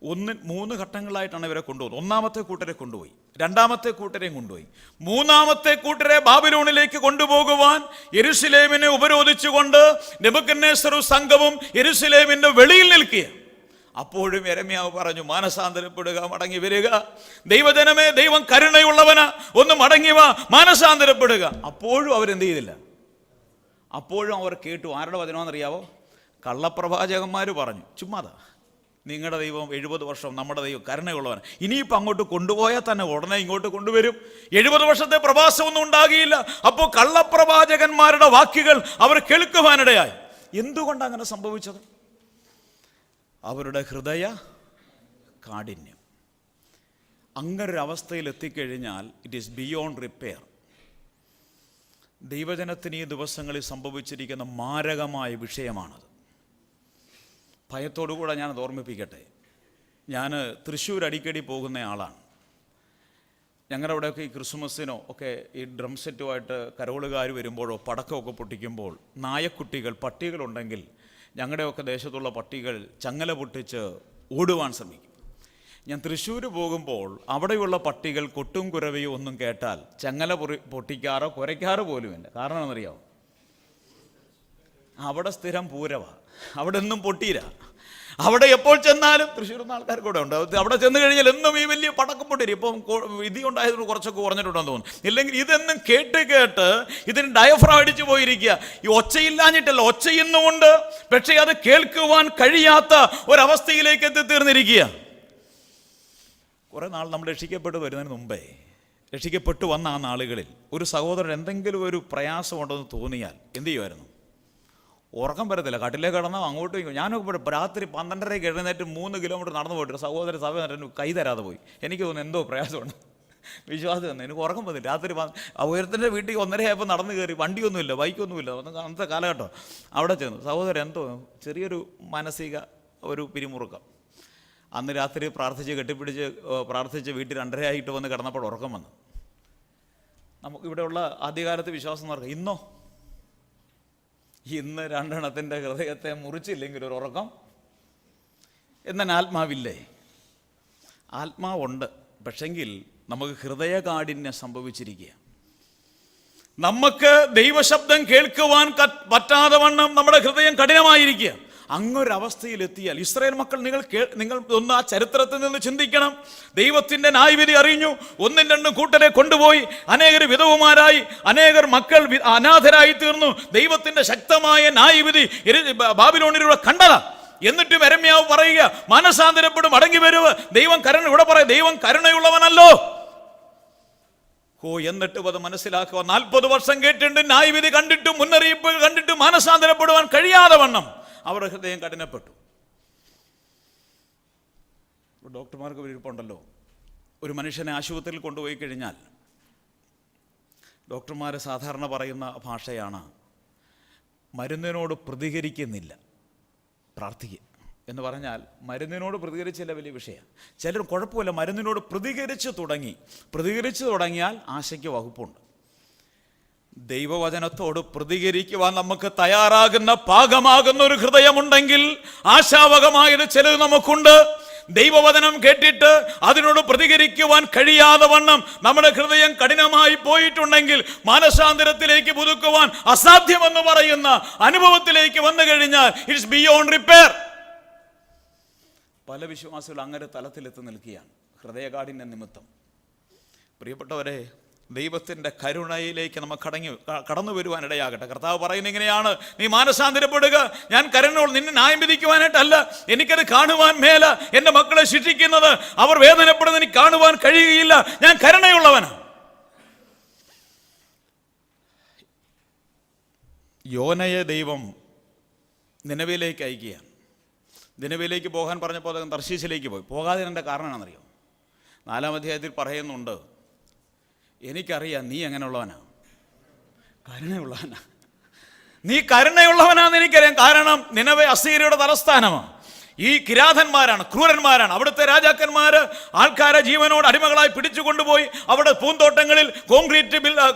3 ഘട്ടങ്ങളായിട്ടാണ് ഇവരെ കൊണ്ടുപോകുന്നത്. 1-ാമത്തെ കൂട്ടരെ കൊണ്ടുപോയി, 2-ാമത്തെ കൂട്ടരെയും കൊണ്ടുപോയി, 3-ാമത്തെ കൂട്ടരെ ബാബിലോണിലേക്ക് കൊണ്ടുപോകുവാൻ യെരുശലേമിനെ ഉപരോധിച്ചുകൊണ്ട് നെബൂഖദ്നേസറും സംഘവും യെരുശലേമിന്റെ വെളിയിൽ നിൽക്കുക. അപ്പോഴും യെരമ്യാവ് പറഞ്ഞു, മാനസാന്തരപ്പെടുക, മടങ്ങി വരിക. ദൈവജനമേ, ദൈവം കരുണയുള്ളവനാ, ഒന്ന് മടങ്ങി വാ, മാനസാന്തരപ്പെടുക. അപ്പോഴും അവരെന്ത് ചെയ്തില്ല? അപ്പോഴും അവർ കേട്ടു. ആരുടെ വചനമാണെന്നറിയാവോ? കള്ളപ്രവാചകന്മാർ പറഞ്ഞു, ചുമ്മാതാ, നിങ്ങളുടെ ദൈവം 70 വർഷം, നമ്മുടെ ദൈവം കരുണയുള്ളവൻ, ഇനിയിപ്പോൾ അങ്ങോട്ട് കൊണ്ടുപോയാൽ തന്നെ ഉടനെ ഇങ്ങോട്ട് കൊണ്ടുവരും, 70 വർഷത്തെ പ്രവാസമൊന്നും ഉണ്ടാകിയില്ല. അപ്പോൾ കള്ളപ്രവാചകന്മാരുടെ വാക്കുകൾ അവർ കേൾക്കുവാനിടയായി. എന്തുകൊണ്ടാണ് അങ്ങനെ സംഭവിച്ചത്? അവരുടെ ഹൃദയ കാഠിന്യം. അങ്ങനൊരവസ്ഥയിൽ എത്തിക്കഴിഞ്ഞാൽ ഇറ്റ് ഈസ് ബിയോണ്ട് റിപ്പയർ. ദൈവജനത്തിന് ഈ ദിവസങ്ങളിൽ സംഭവിച്ചിരിക്കുന്ന മാരകമായ വിഷയമാണത്. ഭയത്തോടുകൂടെ ഞാനത് ഓർമ്മിപ്പിക്കട്ടെ. ഞാൻ തൃശ്ശൂർ അടിക്കടി പോകുന്ന ആളാണ്. ഞങ്ങളുടെ അവിടെയൊക്കെ ഈ ക്രിസ്മസിനോ ഒക്കെ ഈ ഡ്രം സെറ്റുമായിട്ട് കരോളുകാർ വരുമ്പോഴോ പടക്കമൊക്കെ പൊട്ടിക്കുമ്പോൾ നായക്കുട്ടികൾ, പട്ടികളുണ്ടെങ്കിൽ ഞങ്ങളുടെയൊക്കെ ദേശത്തുള്ള പട്ടികൾ ചങ്ങല പൊട്ടിച്ച് ഓടുവാൻ ശ്രമിക്കും. ഞാൻ തൃശ്ശൂർ പോകുമ്പോൾ അവിടെയുള്ള പട്ടികൾ കൊട്ടും കുരവയും ഒന്നും കേട്ടാൽ ചങ്ങല പൊട്ടിക്കാറോ കുരയ്ക്കാറോ പോലുമില്ല. കാരണം എന്നറിയാമോ? അവിടെ സ്ഥിരം പൂരവാണ്, അവിടെ ഒന്നും പൊട്ടീര. അവിടെ എപ്പോൾ ചെന്നാലും തൃശ്ശൂർ ആൾക്കാർ കൂടെ ഉണ്ട്. അവിടെ ചെന്ന് കഴിഞ്ഞാൽ എന്നും ഈ വലിയ പടക്കം പൊട്ടിരി. ഇപ്പം വിധി ഉണ്ടായതുകൊണ്ട് കുറച്ചൊക്കെ കുറഞ്ഞിട്ടുണ്ടെന്ന് തോന്നുന്നു. ഇല്ലെങ്കിൽ ഇതെന്നും കേട്ട് ഇതിന് ഡയഫ്രം അടിച്ചു പോയിരിക്കുക. ഈ ഒച്ചയില്ലാഞ്ഞിട്ടല്ല, ഒച്ചയുന്നുമുണ്ട്, പക്ഷേ അത് കേൾക്കുവാൻ കഴിയാത്ത ഒരവസ്ഥയിലേക്ക് എത്തിത്തീർന്നിരിക്കുക. കുറേ നാൾ നമ്മൾ രക്ഷിക്കപ്പെട്ട് വരുന്നതിന് മുമ്പേ, രക്ഷിക്കപ്പെട്ടു വന്ന ആ നാളുകളിൽ ഒരു സഹോദരൻ എന്തെങ്കിലും ഒരു പ്രയാസമുണ്ടെന്ന് തോന്നിയാൽ എന്ത് ചെയ്യുമായിരുന്നു? ഉറക്കം വരത്തില്ല, കട്ടിലേക്ക് കിടന്നാൽ അങ്ങോട്ടും ഇങ്ങോട്ടും. ഞാനൊക്കെ രാത്രി 12:30 എഴുന്നേറ്റ് 3 കിലോമീറ്റർ നടന്നു പോയിട്ട് സഹോദര സഭ കൈ തരാതെ പോയി. എനിക്ക് തോന്നുന്നു എന്തോ പ്രയാസമുണ്ട്, വിശ്വാസം തന്നെ. എനിക്ക് ഉറക്കം വന്നില്ല. രാത്രി ഉയരത്തിൻ്റെ വീട്ടിൽ 1:30 ആയപ്പോൾ നടന്നു കയറി. വണ്ടിയൊന്നുമില്ല, ബൈക്കൊന്നുമില്ല, അന്നത്തെ കാലഘട്ടം. അവിടെ ചെന്നു, സഹോദരൻ എന്തോ ചെറിയൊരു മാനസിക ഒരു പിരിമുറുക്കം. അന്ന് രാത്രി പ്രാർത്ഥിച്ച് കെട്ടിപ്പിടിച്ച് പ്രാർത്ഥിച്ച് വീട്ടിൽ 2:30 ആയിട്ട് വന്ന് കിടന്നപ്പോൾ ഉറക്കം വന്നു. നമുക്ക് ഇവിടെയുള്ള ആദ്യകാലത്ത് വിശ്വാസം എന്ന് പറഞ്ഞാൽ ഇന്ന് 2 എണ്ണത്തിൻ്റെ ഹൃദയത്തെ മുറിച്ചില്ലെങ്കിൽ ഒരു ഉറക്കം. എന്നാൽ ആത്മാവില്ലേ? ആത്മാവുണ്ട്, പക്ഷെങ്കിൽ നമുക്ക് ഹൃദയകാഠിന്യം സംഭവിച്ചിരിക്കുക. നമുക്ക് ദൈവശബ്ദം കേൾക്കുവാൻ പറ്റാതെ വണ്ണം നമ്മുടെ ഹൃദയം കഠിനമായിരിക്കുക. അങ്ങൊരവസ്ഥയിലെത്തിയാൽ ഇസ്രായേൽ മക്കൾ, നിങ്ങൾ ഒന്ന് ആ ചരിത്രത്തിൽ നിന്ന് ചിന്തിക്കണം. ദൈവത്തിൻ്റെ ന്യായവിധി അറിഞ്ഞു, 1-2 കൂട്ടരെ കൊണ്ടുപോയി, അനേകർ വിധവമാരായി, അനേകർ മക്കൾ അനാഥരായി തീർന്നു. ദൈവത്തിൻ്റെ ശക്തമായ ന്യായവിധി ബാബിലോണിലൂടെ കണ്ടതാ. എന്നിട്ടും യെരമ്യാവ് പറയുക, മാനസാന്തരപ്പെടും, മടങ്ങി വരുക. ദൈവം ഇവിടെ പറയാം, ദൈവം കരുണയുള്ളവനല്ലോ. എന്നിട്ടും അത് മനസ്സിലാക്കുക. 40 വർഷം കേട്ടിട്ട്, ന്യായവിധി കണ്ടിട്ടും, മുന്നറിയിപ്പ് കണ്ടിട്ടും മാനസാന്തരപ്പെടുവാൻ കഴിയാതെ വണ്ണം അവരുടെ ഹൃദയം കഠിനപ്പെട്ടു. ഡോക്ടർമാർക്ക് ഇരിപ്പുണ്ടല്ലോ, ഒരു മനുഷ്യനെ ആശുപത്രിയിൽ കൊണ്ടുപോയി കഴിഞ്ഞാൽ ഡോക്ടർമാർ സാധാരണ പറയുന്ന ഭാഷയാണ്, മരുന്നിനോട് പ്രതികരിക്കുന്നില്ല, പ്രാർത്ഥിക്കുക എന്ന് പറഞ്ഞാൽ മരുന്നിനോട് പ്രതികരിച്ചില്ല, വലിയ വിഷയമാണ്. ചിലർ കുഴപ്പമില്ല, മരുന്നിനോട് പ്രതികരിച്ചു തുടങ്ങിയാൽ ആശയ്ക്ക് വകുപ്പുണ്ട്. ദൈവവചനത്തോട് പ്രതികരിക്കുവാൻ നമുക്ക് തയ്യാറാകുന്ന പാകമാകുന്ന ഒരു ഹൃദയമുണ്ടെങ്കിൽ ആശാവകമായത് ചിലത് നമുക്കുണ്ട്. ദൈവവചനം കേട്ടിട്ട് അതിനോട് പ്രതികരിക്കുവാൻ കഴിയാതെ വണ്ണം നമ്മുടെ ഹൃദയം കഠിനമായി പോയിട്ടുണ്ടെങ്കിൽ മാനസാന്തരത്തിലേക്ക് പുതുക്കുവാൻ അസാധ്യമെന്ന് പറയുന്ന അനുഭവത്തിലേക്ക് വന്നു കഴിഞ്ഞാൽ ഇറ്റ്സ് ബിയോണ്ട് റിപ്പയർ. പല വിശ്വാസികൾ അങ്ങനെ തലത്തിലെത്തി നിൽക്കുകയാണ് ഹൃദയകാഠിന്യ നിമിത്തം. പ്രിയപ്പെട്ടവരെ, ദൈവത്തിൻ്റെ കരുണയിലേക്ക് നമുക്ക് കടന്നു വരുവാനിടയാകട്ടെ. കർത്താവ് പറയുന്നത് ഇങ്ങനെയാണ്, നീ മാനസാന്തരപ്പെടുക, ഞാൻ കരുണയോട് നിന്നെ ന്യായം വിധിക്കുവാനായിട്ടല്ല, എനിക്കത് കാണുവാൻ മേല. എൻ്റെ മക്കളെ ശിക്ഷിക്കുന്നത്, അവർ വേദനപ്പെടുന്നത് എനിക്ക് കാണുവാൻ കഴിയുകയില്ല, ഞാൻ കരുണയുള്ളവനാണ്. യോനയെ ദൈവം നിനവയിലേക്ക് അയക്കുകയാണ്. നിനവയിലേക്ക് പോകാൻ പറഞ്ഞപ്പോൾ അദ്ദേഹം തർശീശിലേക്ക് പോയി. പോകാതിൻ്റെ കാരണം എന്നാണെന്നറിയോ? 4-ാം അധ്യായത്തിൽ പറയുന്നുണ്ട്, എനിക്കറിയാം നീ എങ്ങനെയുള്ളവനാ, കരുണയുള്ളവനാ. നീ കരുണയുള്ളവനാന്ന് എനിക്കറിയാം. കാരണം നിനവെ അസീര്യയുടെ തലസ്ഥാനമാണ്. ഈ കിരാതന്മാരാണ്, ക്രൂരന്മാരാണ്. അവിടുത്തെ രാജാക്കന്മാർ ആൾക്കാരെ ജീവനോട് അടിമകളായി പിടിച്ചു കൊണ്ടുപോയി അവിടെ പൂന്തോട്ടങ്ങളിൽ കോൺക്രീറ്റ്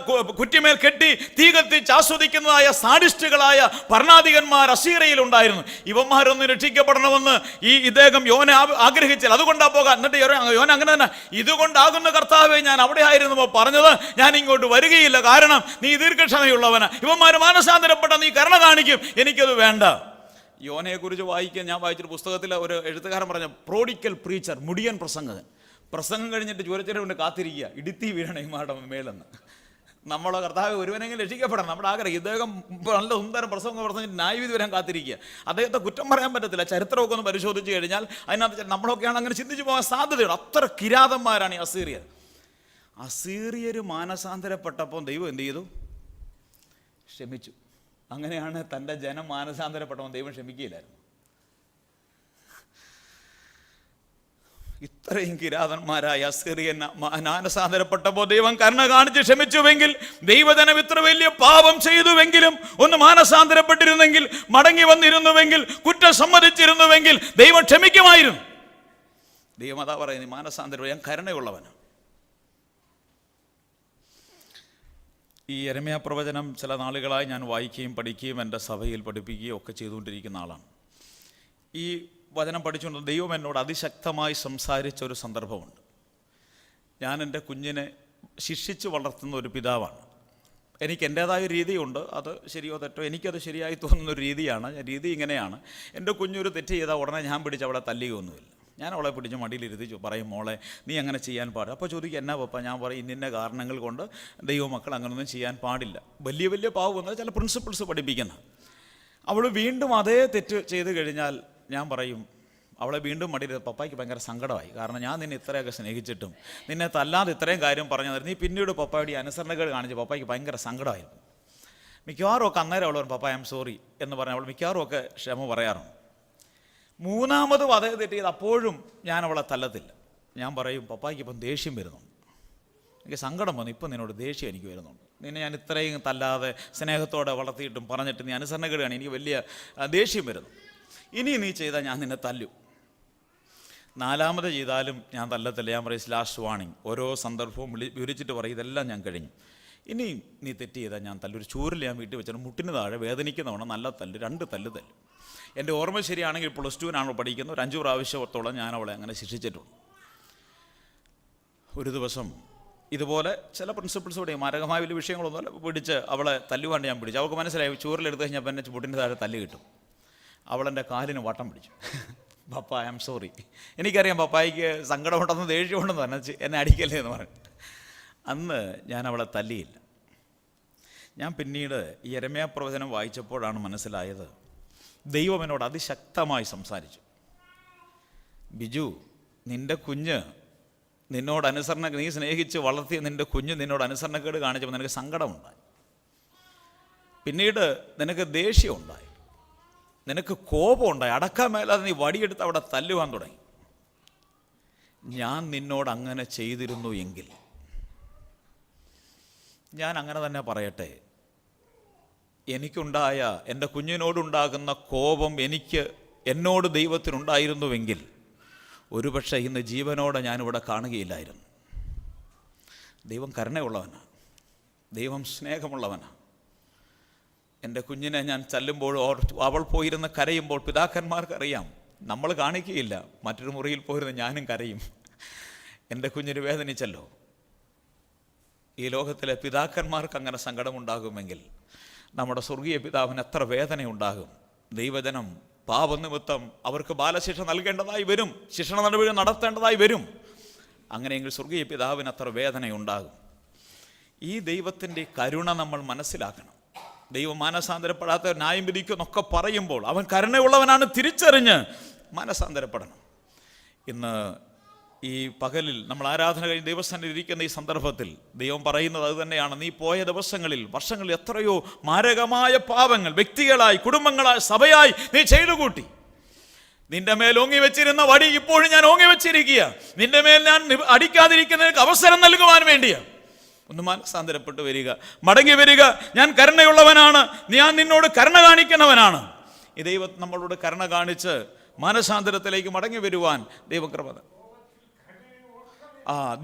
കുറ്റിമേൽ കെട്ടി തീ കത്തിച്ച് ആസ്വദിക്കുന്നതായ സാഡിസ്റ്റുകളായ ഭരണാധികന്മാർ അസീറിയയിൽ ഉണ്ടായിരുന്നു. ഇവന്മാരൊന്ന് രക്ഷിക്കപ്പെടണമെന്ന് ഇദ്ദേഹം യോന ആഗ്രഹിച്ചാൽ അതുകൊണ്ടാ പോകാൻ. എന്നിട്ട് യോന അങ്ങനെ തന്നെ, ഇതുകൊണ്ടാകുന്ന കർത്താവെ ഞാൻ അവിടെ ആയിരുന്നു പറഞ്ഞത്, ഞാൻ ഇങ്ങോട്ട് വരികയില്ല, കാരണം നീ ദീർഘക്ഷമയുള്ളവനാ. ഇവന്മാർ മാനസാന്തരപ്പെട്ട നീ കരുണ കാണിക്കും, എനിക്കത് വേണ്ട. യോനയെക്കുറിച്ച് വായിക്കാൻ ഞാൻ വായിച്ചൊരു പുസ്തകത്തിൽ ഒരു എഴുത്തുകാരൻ പറഞ്ഞ പ്രോഡിക്കൽ പ്രീച്ചർ, മുടിയൻ പ്രസംഗകൻ. പ്രസംഗം കഴിഞ്ഞിട്ട് ചുരച്ചിട്ട് കൊണ്ട് കാത്തിരിക്കുക, ഇടുത്തി വീഴണേ മാടം മേലെന്ന്. നമ്മളെ കർത്താവ് ഒരുവനെങ്കിലും രക്ഷിക്കപ്പെടണം നമ്മുടെ ആഗ്രഹം. ഇദ്ദേഹം നല്ല സുന്ദരം പ്രസംഗം പറഞ്ഞിട്ട് ന്യായവിധി വരാൻ കാത്തിരിക്കുക. അദ്ദേഹത്തെ കുറ്റം പറയാൻ പറ്റത്തില്ല. ചരിത്രമൊക്കെ ഒന്ന് പരിശോധിച്ച് കഴിഞ്ഞാൽ അതിനകത്ത് നമ്മളൊക്കെയാണ് അങ്ങനെ ചിന്തിച്ച് പോകാൻ സാധ്യതയുണ്ട്. അത്ര കിരാതന്മാരാണ് ഈ അസീറിയർ. അസീറിയർ മാനസാന്തരപ്പെട്ടപ്പോൾ ദൈവം എന്ത് ചെയ്തു? ക്ഷമിച്ചു. അങ്ങനെയാണ് തൻ്റെ ജനം മാനസാന്തരപ്പെട്ടവൻ ദൈവം ക്ഷമിക്കുകയില്ലായിരുന്നു. ഇത്രയും കിരാതന്മാരായ അസീറിയൻ മാനസാന്തരപ്പെട്ടപ്പോൾ ദൈവം കരുണ കാണിച്ച് ക്ഷമിച്ചുവെങ്കിൽ, ദൈവജനം ഇത്ര വലിയ പാപം ചെയ്തുവെങ്കിലും ഒന്ന് മാനസാന്തരപ്പെട്ടിരുന്നെങ്കിൽ, മടങ്ങി വന്നിരുന്നുവെങ്കിൽ, കുറ്റം സമ്മതിച്ചിരുന്നുവെങ്കിൽ ദൈവം ക്ഷമിക്കുമായിരുന്നു. ദൈവം അതാ പറയുന്നത്, മാനസാന്തരം ഞാൻ കരുണയുള്ളവനാണ്. ഈ യെരമ്യാ പ്രവചനം ചില നാളുകളായി ഞാൻ വായിക്കുകയും പഠിക്കുകയും എൻ്റെ സഭയിൽ പഠിപ്പിക്കുകയും ഒക്കെ ചെയ്തുകൊണ്ടിരിക്കുന്ന ആളാണ്. ഈ വചനം പഠിച്ചുകൊണ്ട് ദൈവം എന്നോട് അതിശക്തമായി സംസാരിച്ച ഒരു സന്ദർഭമുണ്ട്. ഞാൻ എൻ്റെ കുഞ്ഞിനെ ശിക്ഷിച്ച് വളർത്തുന്ന ഒരു പിതാവാണ്. എനിക്ക് എൻ്റേതായ രീതിയുണ്ട്. അത് ശരിയോ തെറ്റോ എനിക്കത് ശരിയായി തോന്നുന്നൊരു രീതിയാണ്. രീതി ഇങ്ങനെയാണ്, എൻ്റെ കുഞ്ഞൊരു തെറ്റ് ചെയ്താൽ ഉടനെ ഞാൻ പിടിച്ച് അവളെ തല്ലുകയൊന്നുമില്ല. ഞാൻ അവളെ പിടിച്ച് മടിയിലിരുത്തി പറയും, മോളെ നീ അങ്ങനെ ചെയ്യാൻ പാടില്ല. അപ്പോൾ ചോദിക്കും, എന്നാ പപ്പ? ഞാൻ പറയും, ഇന്ന കാരണങ്ങൾ കൊണ്ട് ദൈവമക്കൾ അങ്ങനെയൊന്നും ചെയ്യാൻ പാടില്ല. വലിയ വലിയ പാവം ചില പ്രിൻസിപ്പിൾസ് പഠിപ്പിക്കുന്ന. അവൾ വീണ്ടും അതേ തെറ്റ് ചെയ്ത് കഴിഞ്ഞാൽ ഞാൻ പറയും, അവളെ വീണ്ടും മടിയിലിരുത്തി. പപ്പായ്ക്ക് ഭയങ്കര സങ്കടമായി. കാരണം ഞാൻ നിന്നെ ഇത്രയൊക്കെ സ്നേഹിച്ചിട്ടും നിന്നെ തല്ലാതെ ഇത്രയും കാര്യം പറഞ്ഞു തരും, നീ പിന്നീട് പപ്പായുടെ അനുസരണകൾ കാണിച്ച് പപ്പായ്ക്ക് ഭയങ്കര സങ്കടമായിരുന്നു. മിക്കവാറും ഒക്കെ അന്നേരം അവൾ പറയും, പപ്പ ഐ ആം സോറി എന്ന് പറഞ്ഞാൽ അവൾ മിക്കവാറും ഒക്കെ ക്ഷമ പറയാറുണ്ട്. 3-മതും അതേ തെറ്റ് ചെയ്ത് അപ്പോഴും ഞാൻ അവളെ തല്ലത്തില്ല. ഞാൻ പറയും, പപ്പായ്ക്ക് ഇപ്പം ദേഷ്യം വരുന്നുണ്ട്, എനിക്ക് സങ്കടം വന്നു, ഇപ്പം നിന്നോട് ദേഷ്യം എനിക്ക് വരുന്നുണ്ട്. നിന്നെ ഞാൻ ഇത്രയും തല്ലാതെ സ്നേഹത്തോടെ വളർത്തിയിട്ടും പറഞ്ഞിട്ട് നീ അനുസരണകേടാണ്, എനിക്ക് വലിയ ദേഷ്യം വരുന്നു. ഇനി നീ ചെയ്താൽ ഞാൻ നിന്നെ തല്ലും. 4-മത് ചെയ്താലും ഞാൻ തല്ലത്തില്ല. ഞാൻ പറയും, ലാസ്റ്റ് വാണിംഗ്. ഓരോ സന്ദർഭവും വിവരിച്ചിട്ട് പറയും, ഇതെല്ലാം ഞാൻ കഴിഞ്ഞു, ഇനിയും നീ തെറ്റ് ചെയ്താൽ ഞാൻ തല്ലും. ഒരു ചൂരിൽ ഞാൻ വീട്ടിൽ വെച്ചിട്ട് മുട്ടിന് താഴെ വേദനിക്കുന്നവണ്ണം നല്ല തല്ല്, 2 തല്ല് തല്ലും. എൻ്റെ ഓർമ്മ ശരിയാണെങ്കിൽ +2-നാണോ പഠിക്കുന്നത്, ഒരു 5 പ്രാവശ്യത്തോളം ഞാൻ അവളെ അങ്ങനെ ശിക്ഷിച്ചിട്ടുണ്ട്. ഒരു ദിവസം ഇതുപോലെ ചില പ്രിൻസിപ്പിൾസോടെ മാരകമായ വലിയ വിഷയങ്ങളൊന്നുമല്ല, പിടിച്ച് അവളെ തല്ലുവാണ്ട് ഞാൻ പിടിച്ചു. അവൾക്ക് മനസ്സിലായി ചൂരിലെടുത്ത് കഴിഞ്ഞാൽ പിന്നെ മുട്ടിന് താഴെ തല്ല് കിട്ടും. അവളെൻ്റെ കാലിന് വട്ടം പിടിച്ചു. പപ്പ ഐ ആം സോറി, എനിക്കറിയാം പപ്പായ്ക്ക് സങ്കടമുണ്ടെന്ന് ദേഷ്യമുണ്ടെന്ന് പറഞ്ഞ് എന്നെ അടിക്കല്ലേ എന്ന് പറഞ്ഞു. അന്ന് ഞാൻ അവളെ തല്ലിയില്ല. ഞാൻ പിന്നീട് ഈ യെരമ്യാ പ്രവചനം വായിച്ചപ്പോഴാണ് മനസ്സിലായത്, ദൈവം എന്നോട് അതിശക്തമായി സംസാരിച്ചു. ബിജു, നിൻ്റെ കുഞ്ഞ് നിന്നോട് നീ സ്നേഹിച്ച് വളർത്തിയ നിൻ്റെ കുഞ്ഞ് നിന്നോട് അനുസരണക്കേട് കാണിച്ചപ്പോൾ നിനക്ക് സങ്കടമുണ്ടായി, പിന്നീട് നിനക്ക് ദേഷ്യമുണ്ടായി, നിനക്ക് കോപമുണ്ടായി, അടക്കാൻ മേലാതെ നീ വടിയെടുത്ത് അവിടെ തല്ലുവാൻ തുടങ്ങി. ഞാൻ നിന്നോട് അങ്ങനെ ചെയ്തിരുന്നു എങ്കിൽ, ഞാൻ അങ്ങനെ തന്നെ പറയട്ടെ, എനിക്കുണ്ടായ എൻ്റെ കുഞ്ഞിനോടുണ്ടാകുന്ന കോപം എന്നോട് ദൈവത്തിനുണ്ടായിരുന്നുവെങ്കിൽ ഒരുപക്ഷെ ഇന്ന് ജീവനോടെ ഞാനിവിടെ കാണുകയില്ലായിരുന്നു. ദൈവം കരുണയുള്ളവനാണ്, ദൈവം സ്നേഹമുള്ളവനാണ്. എൻ്റെ കുഞ്ഞിനെ ഞാൻ തല്ലുമ്പോൾ അവൾ പോയിരുന്ന് കരയുമ്പോൾ പിതാക്കന്മാർക്കറിയാം നമ്മൾ കാണിക്കുകയില്ല. മറ്റൊരു മുറിയിൽ പോയിരുന്ന് ഞാനും കരയും, എൻ്റെ കുഞ്ഞിന് വേദനിച്ചല്ലോ. ഈ ലോകത്തിലെ പിതാക്കന്മാർക്ക് അങ്ങനെ സങ്കടമുണ്ടാകുമെങ്കിൽ നമ്മുടെ സ്വർഗീയ പിതാവിന് എത്ര വേദനയുണ്ടാകും. ദൈവജനം പാപനിമിത്തം അവർക്ക് ബാലശിക്ഷ നൽകേണ്ടതായി വരും, ശിക്ഷണ നടപടി നടത്തേണ്ടതായി വരും. അങ്ങനെയെങ്കിൽ സ്വർഗീയ പിതാവിന് അത്ര വേദനയുണ്ടാകും. ഈ ദൈവത്തിൻ്റെ കരുണ നമ്മൾ മനസ്സിലാക്കണം. ദൈവം മാനസാന്തരപ്പെടാത്ത ന്യായം വിധിക്കുമെന്നൊക്കെ പറയുമ്പോൾ അവൻ കരുണയുള്ളവനാണ് തിരിച്ചറിഞ്ഞ് മാനസാന്തരപ്പെടണം. ഇന്ന് ഈ പകലിൽ നമ്മൾ ആരാധന കഴിഞ്ഞ് ദൈവസന്നിധിയിൽ ഇരിക്കുന്ന ഈ സന്ദർഭത്തിൽ ദൈവം പറയുന്നത് അത് തന്നെയാണ്. നീ പോയ ദിവസങ്ങളിൽ, വർഷങ്ങളിൽ എത്രയോ മാരകമായ പാപങ്ങൾ വ്യക്തികളായി, കുടുംബങ്ങളായി, സഭയായി നീ ചെയ്തു കൂട്ടി. നിന്റെ മേൽ ഓങ്ങി വെച്ചിരുന്ന വടി ഇപ്പോഴും ഞാൻ ഓങ്ങി വെച്ചിരിക്കുക. നിന്റെ മേൽ ഞാൻ അടിക്കാതിരിക്കുന്നതിന് അവസരം നൽകുവാൻ വേണ്ടിയാണ്. ഒന്ന് മാനസാന്തരപ്പെട്ട് വരിക, മടങ്ങി വരിക. ഞാൻ കരുണയുള്ളവനാണ്, ഞാൻ നിന്നോട് കരുണ കാണിക്കുന്നവനാണ്. ഈ ദൈവം നമ്മളോട് കരുണ കാണിച്ച് മാനസാന്തരത്തിലേക്ക് മടങ്ങി വരുവാൻ ദൈവകൃപ.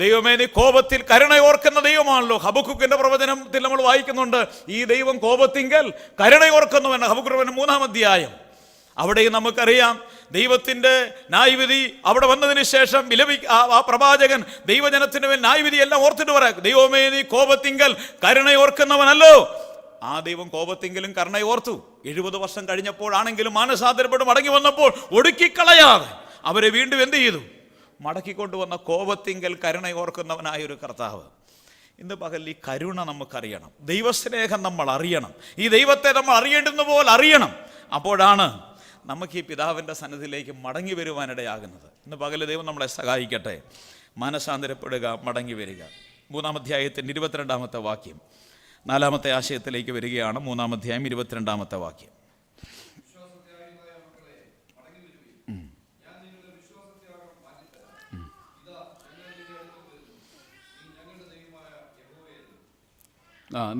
ദൈവമേ, നീ കോപത്തിൽ കരുണ ഓർക്കുന്ന ദൈവമാണല്ലോ. ഹബക്കൂക്കിന്റെ പ്രവചനത്തിൽ നമ്മൾ വായിക്കുന്നുണ്ട്, ഈ ദൈവം കോപത്തിങ്കൽ കരുണ ഓർക്കുന്നുവെന്ന്. ഹബക്കൂക്ക് 3-ാം അധ്യായം. അവിടെയും നമുക്കറിയാം ദൈവത്തിൻ്റെ ന്യായവിധി അവിടെ വന്നതിന് ശേഷം ആ പ്രവാചകൻ ദൈവജനത്തിന് മേൽ ന്യായവിധി എല്ലാം ഓർത്തിട്ട് പറയാം, ദൈവമേ നീ കോപത്തിങ്കൽ കരുണ ഓർക്കുന്നവനല്ലോ. ആ ദൈവം കോപത്തിങ്കിലും കരുണ ഓർത്തു. 70 വർഷം കഴിഞ്ഞപ്പോഴാണെങ്കിലും മാനസാന്തരപ്പെട്ട് മടങ്ങി വന്നപ്പോൾ ഒടുക്കിക്കളയാതെ അവരെ വീണ്ടും എന്ത് ചെയ്തു? മടക്കിക്കൊണ്ടുവന്ന കോപത്തിങ്കൽ കരുണ ഓർക്കുന്നവനായൊരു കർത്താവ്. ഇന്ന് പകൽ ഈ കരുണ നമുക്കറിയണം, ദൈവസ്നേഹം നമ്മൾ അറിയണം, ഈ ദൈവത്തെ നമ്മൾ അറിയേണ്ടുന്ന പോലെ അറിയണം. അപ്പോഴാണ് നമുക്ക് ഈ പിതാവിൻ്റെ സന്നിധിയിലേക്ക് മടങ്ങി വരുവാനിടയാകുന്നത്. ഇന്ന് പകൽ ദൈവം നമ്മളെ സഹായിക്കട്ടെ. മാനസാന്തരപ്പെടുക, മടങ്ങി വരിക. 3-ാം അധ്യായത്തിൻ്റെ 22-ാമത്തെ വാക്യം. 4-ാമത്തെ ആശയത്തിലേക്ക് വരികയാണ്. 3-ാം അധ്യായം 22-ാമത്തെ വാക്യം.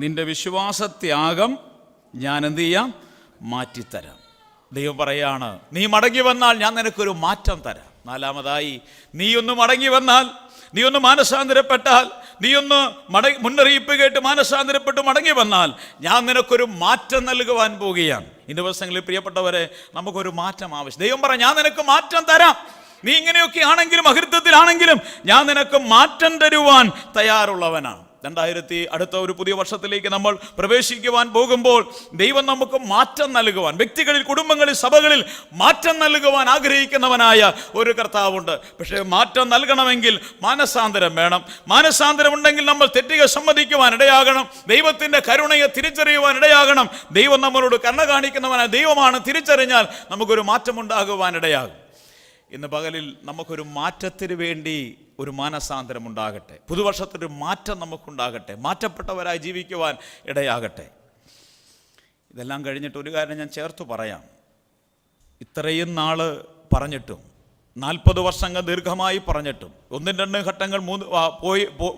നിന്റെ വിശ്വാസത്യാഗം ഞാൻ എന്ത് ചെയ്യാം? മാറ്റിത്തരാം. ദൈവം പറയാണ്, നീ മടങ്ങി വന്നാൽ ഞാൻ നിനക്കൊരു മാറ്റം തരാം. 4-ാമതായി, നീ ഒന്ന് മടങ്ങി വന്നാൽ, നീ ഒന്ന് മാനസാന്തരപ്പെട്ടാൽ, നീ ഒന്ന് മുന്നറിയിപ്പ് കേട്ട് മാനസാന്തരപ്പെട്ട് മടങ്ങി വന്നാൽ ഞാൻ നിനക്കൊരു മാറ്റം നൽകുവാൻ പോവുകയാണ്. ഈ ദിവസങ്ങളിൽ പ്രിയപ്പെട്ടവരെ, നമുക്കൊരു മാറ്റം ആവശ്യം. ദൈവം പറ, ഞാൻ നിനക്ക് മാറ്റം തരാം. നീ ഇങ്ങനെയൊക്കെ ആണെങ്കിലും, അകൃത്യത്തിലാണെങ്കിലും ഞാൻ നിനക്ക് മാറ്റം തരുവാൻ തയ്യാറുള്ളവനാണ്. അടുത്ത ഒരു പുതിയ വർഷത്തിലേക്ക് നമ്മൾ പ്രവേശിക്കുവാൻ പോകുമ്പോൾ ദൈവം നമുക്ക് മാറ്റം നൽകുവാൻ, വ്യക്തികളിൽ, കുടുംബങ്ങളിൽ, സഭകളിൽ മാറ്റം നൽകുവാൻ ആഗ്രഹിക്കുന്നവനായ ഒരു കർത്താവുണ്ട്. പക്ഷേ മാറ്റം നൽകണമെങ്കിൽ മാനസാന്തരം വേണം. മാനസാന്തരം ഉണ്ടെങ്കിൽ നമ്മൾ തെറ്റുകൾ സമ്മതിക്കുവാൻ ഇടയാകണം. ദൈവത്തിൻ്റെ കരുണയെ തിരിച്ചറിയുവാൻ ഇടയാകണം. ദൈവം നമ്മളോട് കരുണ കാണിക്കുന്നവനായ ദൈവമാണ് തിരിച്ചറിഞ്ഞാൽ നമുക്കൊരു മാറ്റമുണ്ടാകുവാൻ ഇടയാകും. ഇന്ന് പകലിൽ നമുക്കൊരു മാറ്റത്തിന് വേണ്ടി ഒരു മാനസാന്തരം ഉണ്ടാകട്ടെ. പുതുവർഷത്തിനൊരു മാറ്റം നമുക്കുണ്ടാകട്ടെ. മാറ്റപ്പെട്ടവരായി ജീവിക്കുവാൻ ഇടയാകട്ടെ. ഇതെല്ലാം കഴിഞ്ഞിട്ട് ഒരു കാര്യം ഞാൻ ചേർത്ത് പറയാം. ഇത്രയും നാൾ പറഞ്ഞിട്ടും, 40 വർഷങ്ങൾ ദീർഘമായി പറഞ്ഞിട്ടും, 1-2 ഘട്ടങ്ങൾ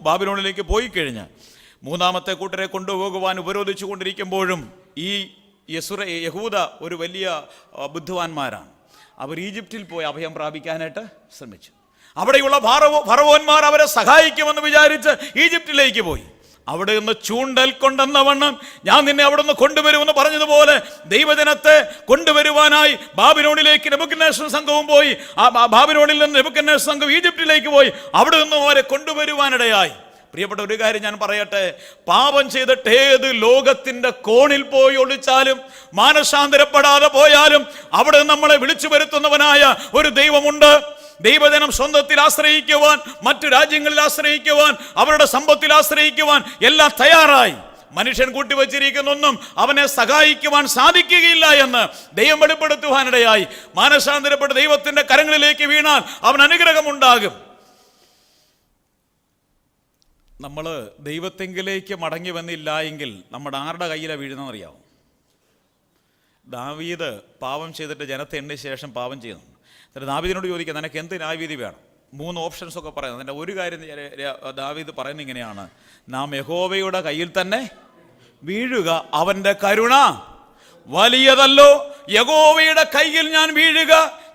ബാബിലോണിലേക്ക് പോയി കഴിഞ്ഞ് 3-ാമത്തെ കൂട്ടരെ കൊണ്ടുപോകുവാൻ ഉപരോധിച്ചു കൊണ്ടിരിക്കുമ്പോഴും ഈ യഹൂദ ഒരു വലിയ ബുദ്ധിമാന്മാരാണ്. അവർ ഈജിപ്തിൽ പോയി അഭയം പ്രാപിക്കാനായിട്ട് ശ്രമിച്ചു. അവിടെയുള്ള ഫറവോന്മാർ അവരെ സഹായിക്കുമെന്ന് വിചാരിച്ച് ഈജിപ്തിലേക്ക് പോയി. അവിടെ നിന്ന് ചൂണ്ടൽ കൊണ്ടെന്നവണ്ണം ഞാൻ നിന്നെ അവിടെ നിന്ന് കൊണ്ടുവരുമെന്ന് പറഞ്ഞതുപോലെ ദൈവജനത്തെ കൊണ്ടുവരുവാനായി ബാബിലോണിലേക്ക് നെബൂഖദ്നേസർ സംഘവും പോയി. ആ ബാബിലോണിൽ നിന്ന് നെബൂഖദ്നേസർ സംഘം ഈജിപ്തിലേക്ക് പോയി. അവിടെ നിന്നും അവരെ കൊണ്ടുവരുവാനിടയായി. പ്രിയപ്പെട്ട ഒരു കാര്യം ഞാൻ പറയട്ടെ, പാപം ചെയ്തിട്ട് ഏത് ലോകത്തിന്റെ കോണിൽ പോയി ഒളിച്ചാലും, മാനസാന്തരപ്പെടാതെ പോയാലും അവിടെ നമ്മളെ വിളിച്ചു വരുത്തുന്നവനായ ഒരു ദൈവമുണ്ട്. ദൈവജനം സ്വന്തത്തിൽ ആശ്രയിക്കുവാൻ, മറ്റു രാജ്യങ്ങളിൽ ആശ്രയിക്കുവാൻ, അവരുടെ സമ്പത്തിൽ ആശ്രയിക്കുവാൻ എല്ലാം തയ്യാറായി. മനുഷ്യൻ കൂട്ടിവച്ചിരിക്കുന്നൊന്നും അവനെ സഹായിക്കുവാൻ സാധിക്കുകയില്ല എന്ന് ദൈവം വെളിപ്പെടുത്തുവാനിടയായി. മാനസാന്തരപ്പെട്ട് ദൈവത്തിന്റെ കരങ്ങളിലേക്ക് വീണാൽ അവൻ അനുഗ്രഹമുണ്ടാകും. നമ്മൾ ദൈവത്തെങ്കിലേക്ക് മടങ്ങി വന്നില്ല എങ്കിൽ നമ്മുടെ ആരുടെ കയ്യിലാണ് വീഴുന്നതെന്നറിയാമോ? ദാവീദ് പാപം ചെയ്തിട്ട് ജനത്തെ എണ്ണിയ ശേഷം പാപം ചെയ്യുന്നു. എന്നിട്ട് ദാവീദിനോട് ചോദിക്കുക, നിനക്ക് എന്ത് ന്യായവിധി വേണം? 3 ഓപ്ഷൻസൊക്കെ പറയുന്നത്. അതിൻ്റെ ഒരു കാര്യം ദാവീദ് പറയുന്നത് ഇങ്ങനെയാണ്, നാം യഹോവയുടെ കയ്യിൽ തന്നെ വീഴുക, അവൻ്റെ കരുണ വലിയതല്ലോ. യഹോവയുടെ കയ്യിൽ ഞാൻ വീഴുക.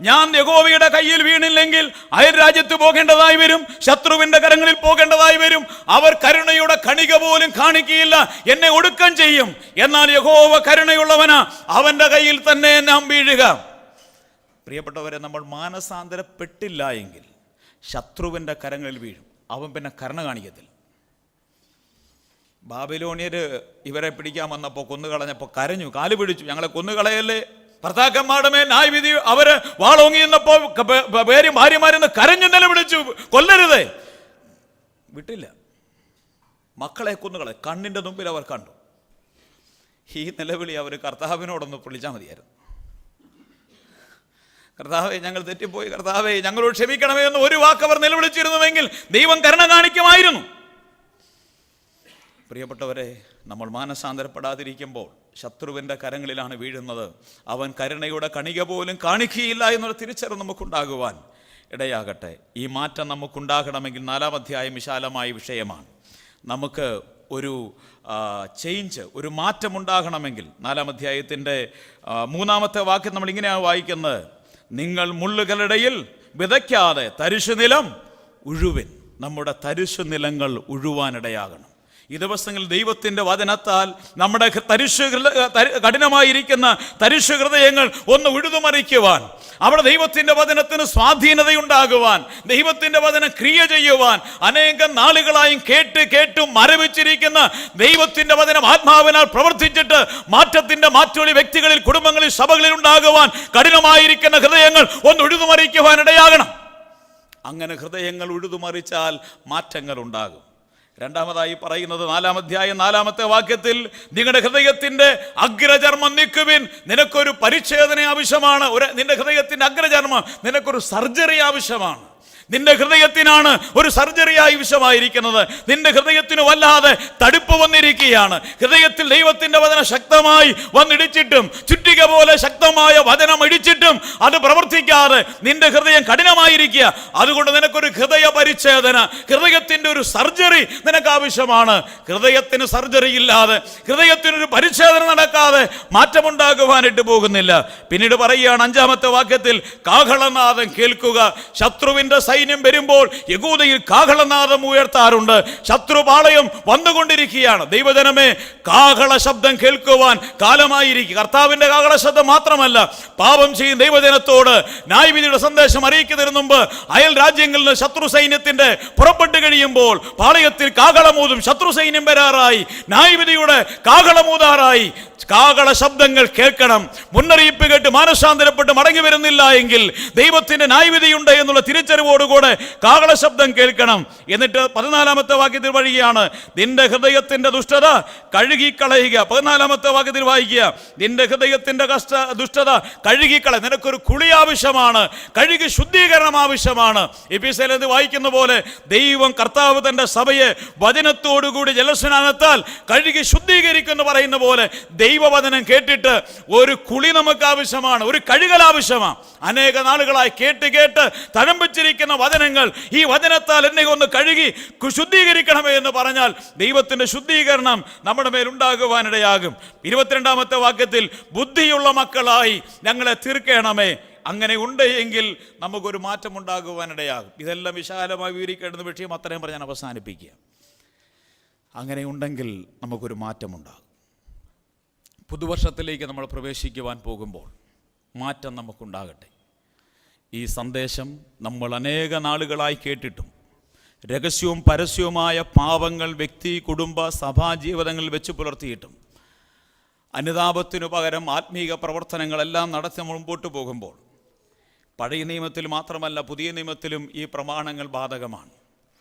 ഞാൻ യഹോവയുടെ കയ്യിൽ വീണില്ലെങ്കിൽ അയൽ രാജ്യത്ത് പോകേണ്ടതായി വരും, ശത്രുവിന്റെ കരങ്ങളിൽ പോകേണ്ടതായി വരും. അവർ കരുണയുടെ കണിക പോലും കാണിക്കുകയില്ല, എന്നെ ഒടുക്കം ചെയ്യും. എന്നാൽ യഹോവ കരുണയുള്ളവനാ, അവന്റെ കയ്യിൽ തന്നെ നാം വീഴുക. പ്രിയപ്പെട്ടവരെ, നമ്മൾ മാനസാന്തരപ്പെട്ടില്ല എങ്കിൽ ശത്രുവിൻ്റെ കരങ്ങളിൽ വീഴും. അവൻ പിന്നെ കരുണ കാണിക്കത്തില്ല. ബാബിലോണിയർ ഇവരെ പിടിക്കാൻ വന്നപ്പോൾ, കൊന്നുകളഞ്ഞപ്പോൾ കരഞ്ഞു, കാല് പിടിച്ചു, ഞങ്ങളെ കൊന്നുകളയല്ലേ, ഭർത്താക്കന്മാരുടെ മേൽ ന്യായവിധി, അവര് വാളോങ്ങി നിന്നപ്പോൾ ഭാര്യമാരെന്ന് കരഞ്ഞു നിലവിളിച്ചു, കൊല്ലരുതേ. വിട്ടില്ല. മക്കളെ കൊന്നുകളെ കണ്ണിൻ്റെ മുമ്പിൽ അവർ കണ്ടു. ഈ നിലവിളി അവർ കർത്താവിനോടൊന്ന് വിളിച്ചാൽ മതിയായിരുന്നു. കർത്താവേ, ഞങ്ങൾ തെറ്റിപ്പോയി, കർത്താവേ ഞങ്ങളോട് ക്ഷമിക്കണമേ എന്ന് ഒരു വാക്ക് അവർ നിലവിളിച്ചിരുന്നുവെങ്കിൽ ദൈവം കരുണ കാണിക്കുമായിരുന്നു. പ്രിയപ്പെട്ടവരെ, നമ്മൾ മാനസാന്തരപ്പെടാതിരിക്കുമ്പോൾ ശത്രുവിൻ്റെ കരങ്ങളിലാണ് വീഴുന്നത്. അവൻ കരുണയുടെ കണിക പോലും കാണിക്കുകയില്ല എന്നുള്ള തിരിച്ചറിവ് നമുക്കുണ്ടാകുവാൻ ഇടയാകട്ടെ. ഈ മാറ്റം നമുക്കുണ്ടാകണമെങ്കിൽ 4-ാം അധ്യായം വിശാലമായ വിഷയമാണ്. നമുക്ക് ഒരു ചേഞ്ച്, ഒരു മാറ്റമുണ്ടാകണമെങ്കിൽ 4-ാം അധ്യായത്തിൻ്റെ 3-ാമത്തെ വാക്യം നമ്മൾ ഇങ്ങനെയാണ് വായിക്കുന്നത്: നിങ്ങൾ മുള്ളുകളുടെയിൽ വിതയ്ക്കാതെ തരിശു നിലം ഉഴുവിൻ. നമ്മുടെ തരിശു നിലങ്ങൾ ഉഴുവാനിടയാകണം. ഈ ദിവസങ്ങളിൽ ദൈവത്തിൻ്റെ വചനത്താൽ നമ്മുടെ കഠിനമായിരിക്കുന്ന തരിശു ഹൃദയങ്ങൾ ഒന്ന് ഉഴുതുമറിക്കുവാൻ, അവിടെ ദൈവത്തിൻ്റെ വചനത്തിന് സ്വാധീനതയുണ്ടാകുവാൻ, ദൈവത്തിൻ്റെ വചനം ക്രിയ ചെയ്യുവാൻ, അനേകം നാളുകളായും കേട്ടും മരവിച്ചിരിക്കുന്ന ദൈവത്തിൻ്റെ വചനം ആത്മാവിനാൽ പ്രവർത്തിച്ചിട്ട് മാറ്റത്തിൻ്റെ മാറ്റൊളി വ്യക്തികളിൽ, കുടുംബങ്ങളിൽ, സഭകളിൽ ഉണ്ടാകുവാൻ കഠിനമായിരിക്കുന്ന ഹൃദയങ്ങൾ ഒന്ന് ഉഴുതുമറിക്കുവാൻ ഇടയാകണം. അങ്ങനെ ഹൃദയങ്ങൾ ഉഴുതുമറിച്ചാൽ മാറ്റങ്ങൾ ഉണ്ടാകും. രണ്ടാമതായി പറയുന്നത് 4-ാം അധ്യായം 4-ാമത്തെ വാക്യത്തിൽ: നിങ്ങളുടെ ഹൃദയത്തിന്റെ അഗ്രചർമ്മം നീക്കുവിൻ. നിനക്കൊരു പരിച്ഛേദന ആവശ്യമാണ്. നിന്റെ ഹൃദയത്തിന്റെ അഗ്രചർമ്മം, നിനക്കൊരു സർജറി ആവശ്യമാണ്. നിന്റെ ഹൃദയത്തിനാണ് ഒരു സർജറി ആവശ്യമായിരിക്കുന്നത്. നിന്റെ ഹൃദയത്തിന് വല്ലാതെ തടുപ്പ് വന്നിരിക്കുകയാണ്. ഹൃദയത്തിൽ ദൈവത്തിന്റെ വചനം ശക്തമായി വന്നിടിച്ചിട്ടും, ചുറ്റിക പോലെ ശക്തമായ വചനം ഇടിച്ചിട്ടും അത് പ്രവർത്തിക്കാതെ നിന്റെ ഹൃദയം കഠിനമായിരിക്കുക. അതുകൊണ്ട് നിനക്കൊരു ഹൃദയ പരിച്ഛേദന, ഹൃദയത്തിന്റെ ഒരു സർജറി നിനക്ക് ആവശ്യമാണ്. ഹൃദയത്തിന് സർജറി ഇല്ലാതെ, ഹൃദയത്തിനൊരു പരിച്ഛേദന നടക്കാതെ മാറ്റമുണ്ടാകുവാനായിട്ട് പോകുന്നില്ല. പിന്നീട് പറയുകയാണ് 5-ാമത്തെ വാക്യത്തിൽ: കാഹളനാദം കേൾക്കുക. ശത്രുവിന്റെ സൈന്യം വരുമ്പോൾ യഹൂദയിൽ കാഹളനാദം ഉയർത്താറുണ്ട്. ശത്രുപാളയം വന്നുകൊണ്ടിരിക്കുകയാണ്. ദൈവജനമേ, കാഹള ശബ്ദം കേൾക്കുവാൻ കാലമായിരിക്കും. കർത്താവിന്റെ കാഹള ശബ്ദം മാത്രമല്ല, പാപം ചെയ്യും ദൈവജനത്തോട് ന്യായവിധിയുടെ സന്ദേശം അറിയിക്കുന്നതിന് മുമ്പ് അയൽ രാജ്യങ്ങളിൽ നിന്ന് ശത്രു സൈന്യത്തിന്റെ പുറപ്പെട്ടു കഴിയുമ്പോൾ പാളയത്തിൽ കാഹളമൂതും. ശത്രു സൈന്യം വരാറായി, ന്യായവിധിയുടെ കാഹളമൂതാറായി. കാഹള ശബ്ദങ്ങൾ കേൾക്കണം. മുന്നറിയിപ്പ് കേട്ട് മാനസാന്തരപ്പെട്ട് മടങ്ങി വരുന്നില്ല എങ്കിൽ ദൈവത്തിന്റെ ന്യായവിധിയുണ്ട് എന്നുള്ള തിരിച്ചറിവോടുകൂടെ കാഹള ശബ്ദം കേൾക്കണം. എന്നിട്ട് 14-ാമത്തെ വാക്യത്തിൽ വഴിയാണ്: നിന്റെ ഹൃദയത്തിന്റെ ദുഷ്ടത കഴുകിക്കളയുക. 14-ാമത്തെ വാക്യത്തിൽ വായിക്കുക: നിന്റെ ഹൃദയത്തിന്റെ ദുഷ്ടത കഴുകിക്കള. നിനക്കൊരു കുളി ആവശ്യമാണ്, കഴുകി ശുദ്ധീകരണം ആവശ്യമാണ്. എഫെസ്യരിൽ വായിക്കുന്ന പോലെ ദൈവം കർത്താവ് തന്റെ സഭയെ വചനത്തോടുകൂടി ജലസ്നാനത്താൽ കഴുകി ശുദ്ധീകരിക്കുന്നു പറയുന്ന പോലെ ദൈവവചനം കേട്ടിട്ട് ഒരു കുളി നമുക്ക് ആവശ്യമാണ്, ഒരു കഴുകൽ ആവശ്യമാണ്. അനേക നാളുകളായി കേട്ട് തഴമ്പിച്ചിരിക്കുന്ന വചനങ്ങൾ, ഈ വചനത്താൽ എന്നെ ഒന്ന് കഴുകി ശുദ്ധീകരിക്കണമേ എന്ന് പറഞ്ഞാൽ ദൈവത്തിന്റെ ശുദ്ധീകരണം നമ്മുടെ മേലുണ്ടാകുവാനിടയാകും. 22-ാമത്തെ വാക്യത്തിൽ: ബുദ്ധിയുള്ള മക്കളായി ഞങ്ങളെ തീർക്കണമേ. അങ്ങനെ ഉണ്ട് എങ്കിൽ നമുക്കൊരു മാറ്റം ഉണ്ടാകുവാനിടയാകും. ഇതെല്ലാം വിശാലമായി വിവരിക്കേണ്ടുന്ന വിഷയം അത്രയും പറഞ്ഞ് ഞാൻ അവസാനിപ്പിക്കുക. അങ്ങനെ ഉണ്ടെങ്കിൽ നമുക്കൊരു മാറ്റമുണ്ടാകും. പുതുവർഷത്തിലേക്ക് നമ്മൾ പ്രവേശിക്കുവാൻ പോകുമ്പോൾ മാറ്റം നമുക്കുണ്ടാകട്ടെ. ഈ സന്ദേശം നമ്മൾ അനേക നാളുകളായി കേട്ടിട്ടും രഹസ്യവും പരസ്യവുമായ പാപങ്ങൾ വ്യക്തി, കുടുംബ, സഭാ ജീവിതങ്ങളിൽ വെച്ച് പുലർത്തിയിട്ടും അനുതാപത്തിനു പകരം ആത്മീക പ്രവർത്തനങ്ങളെല്ലാം നടത്തി മുമ്പോട്ട് പോകുമ്പോൾ പഴയ നിയമത്തിൽ മാത്രമല്ല പുതിയ നിയമത്തിലും ഈ പ്രമാണങ്ങൾ ബാധകമാണ്.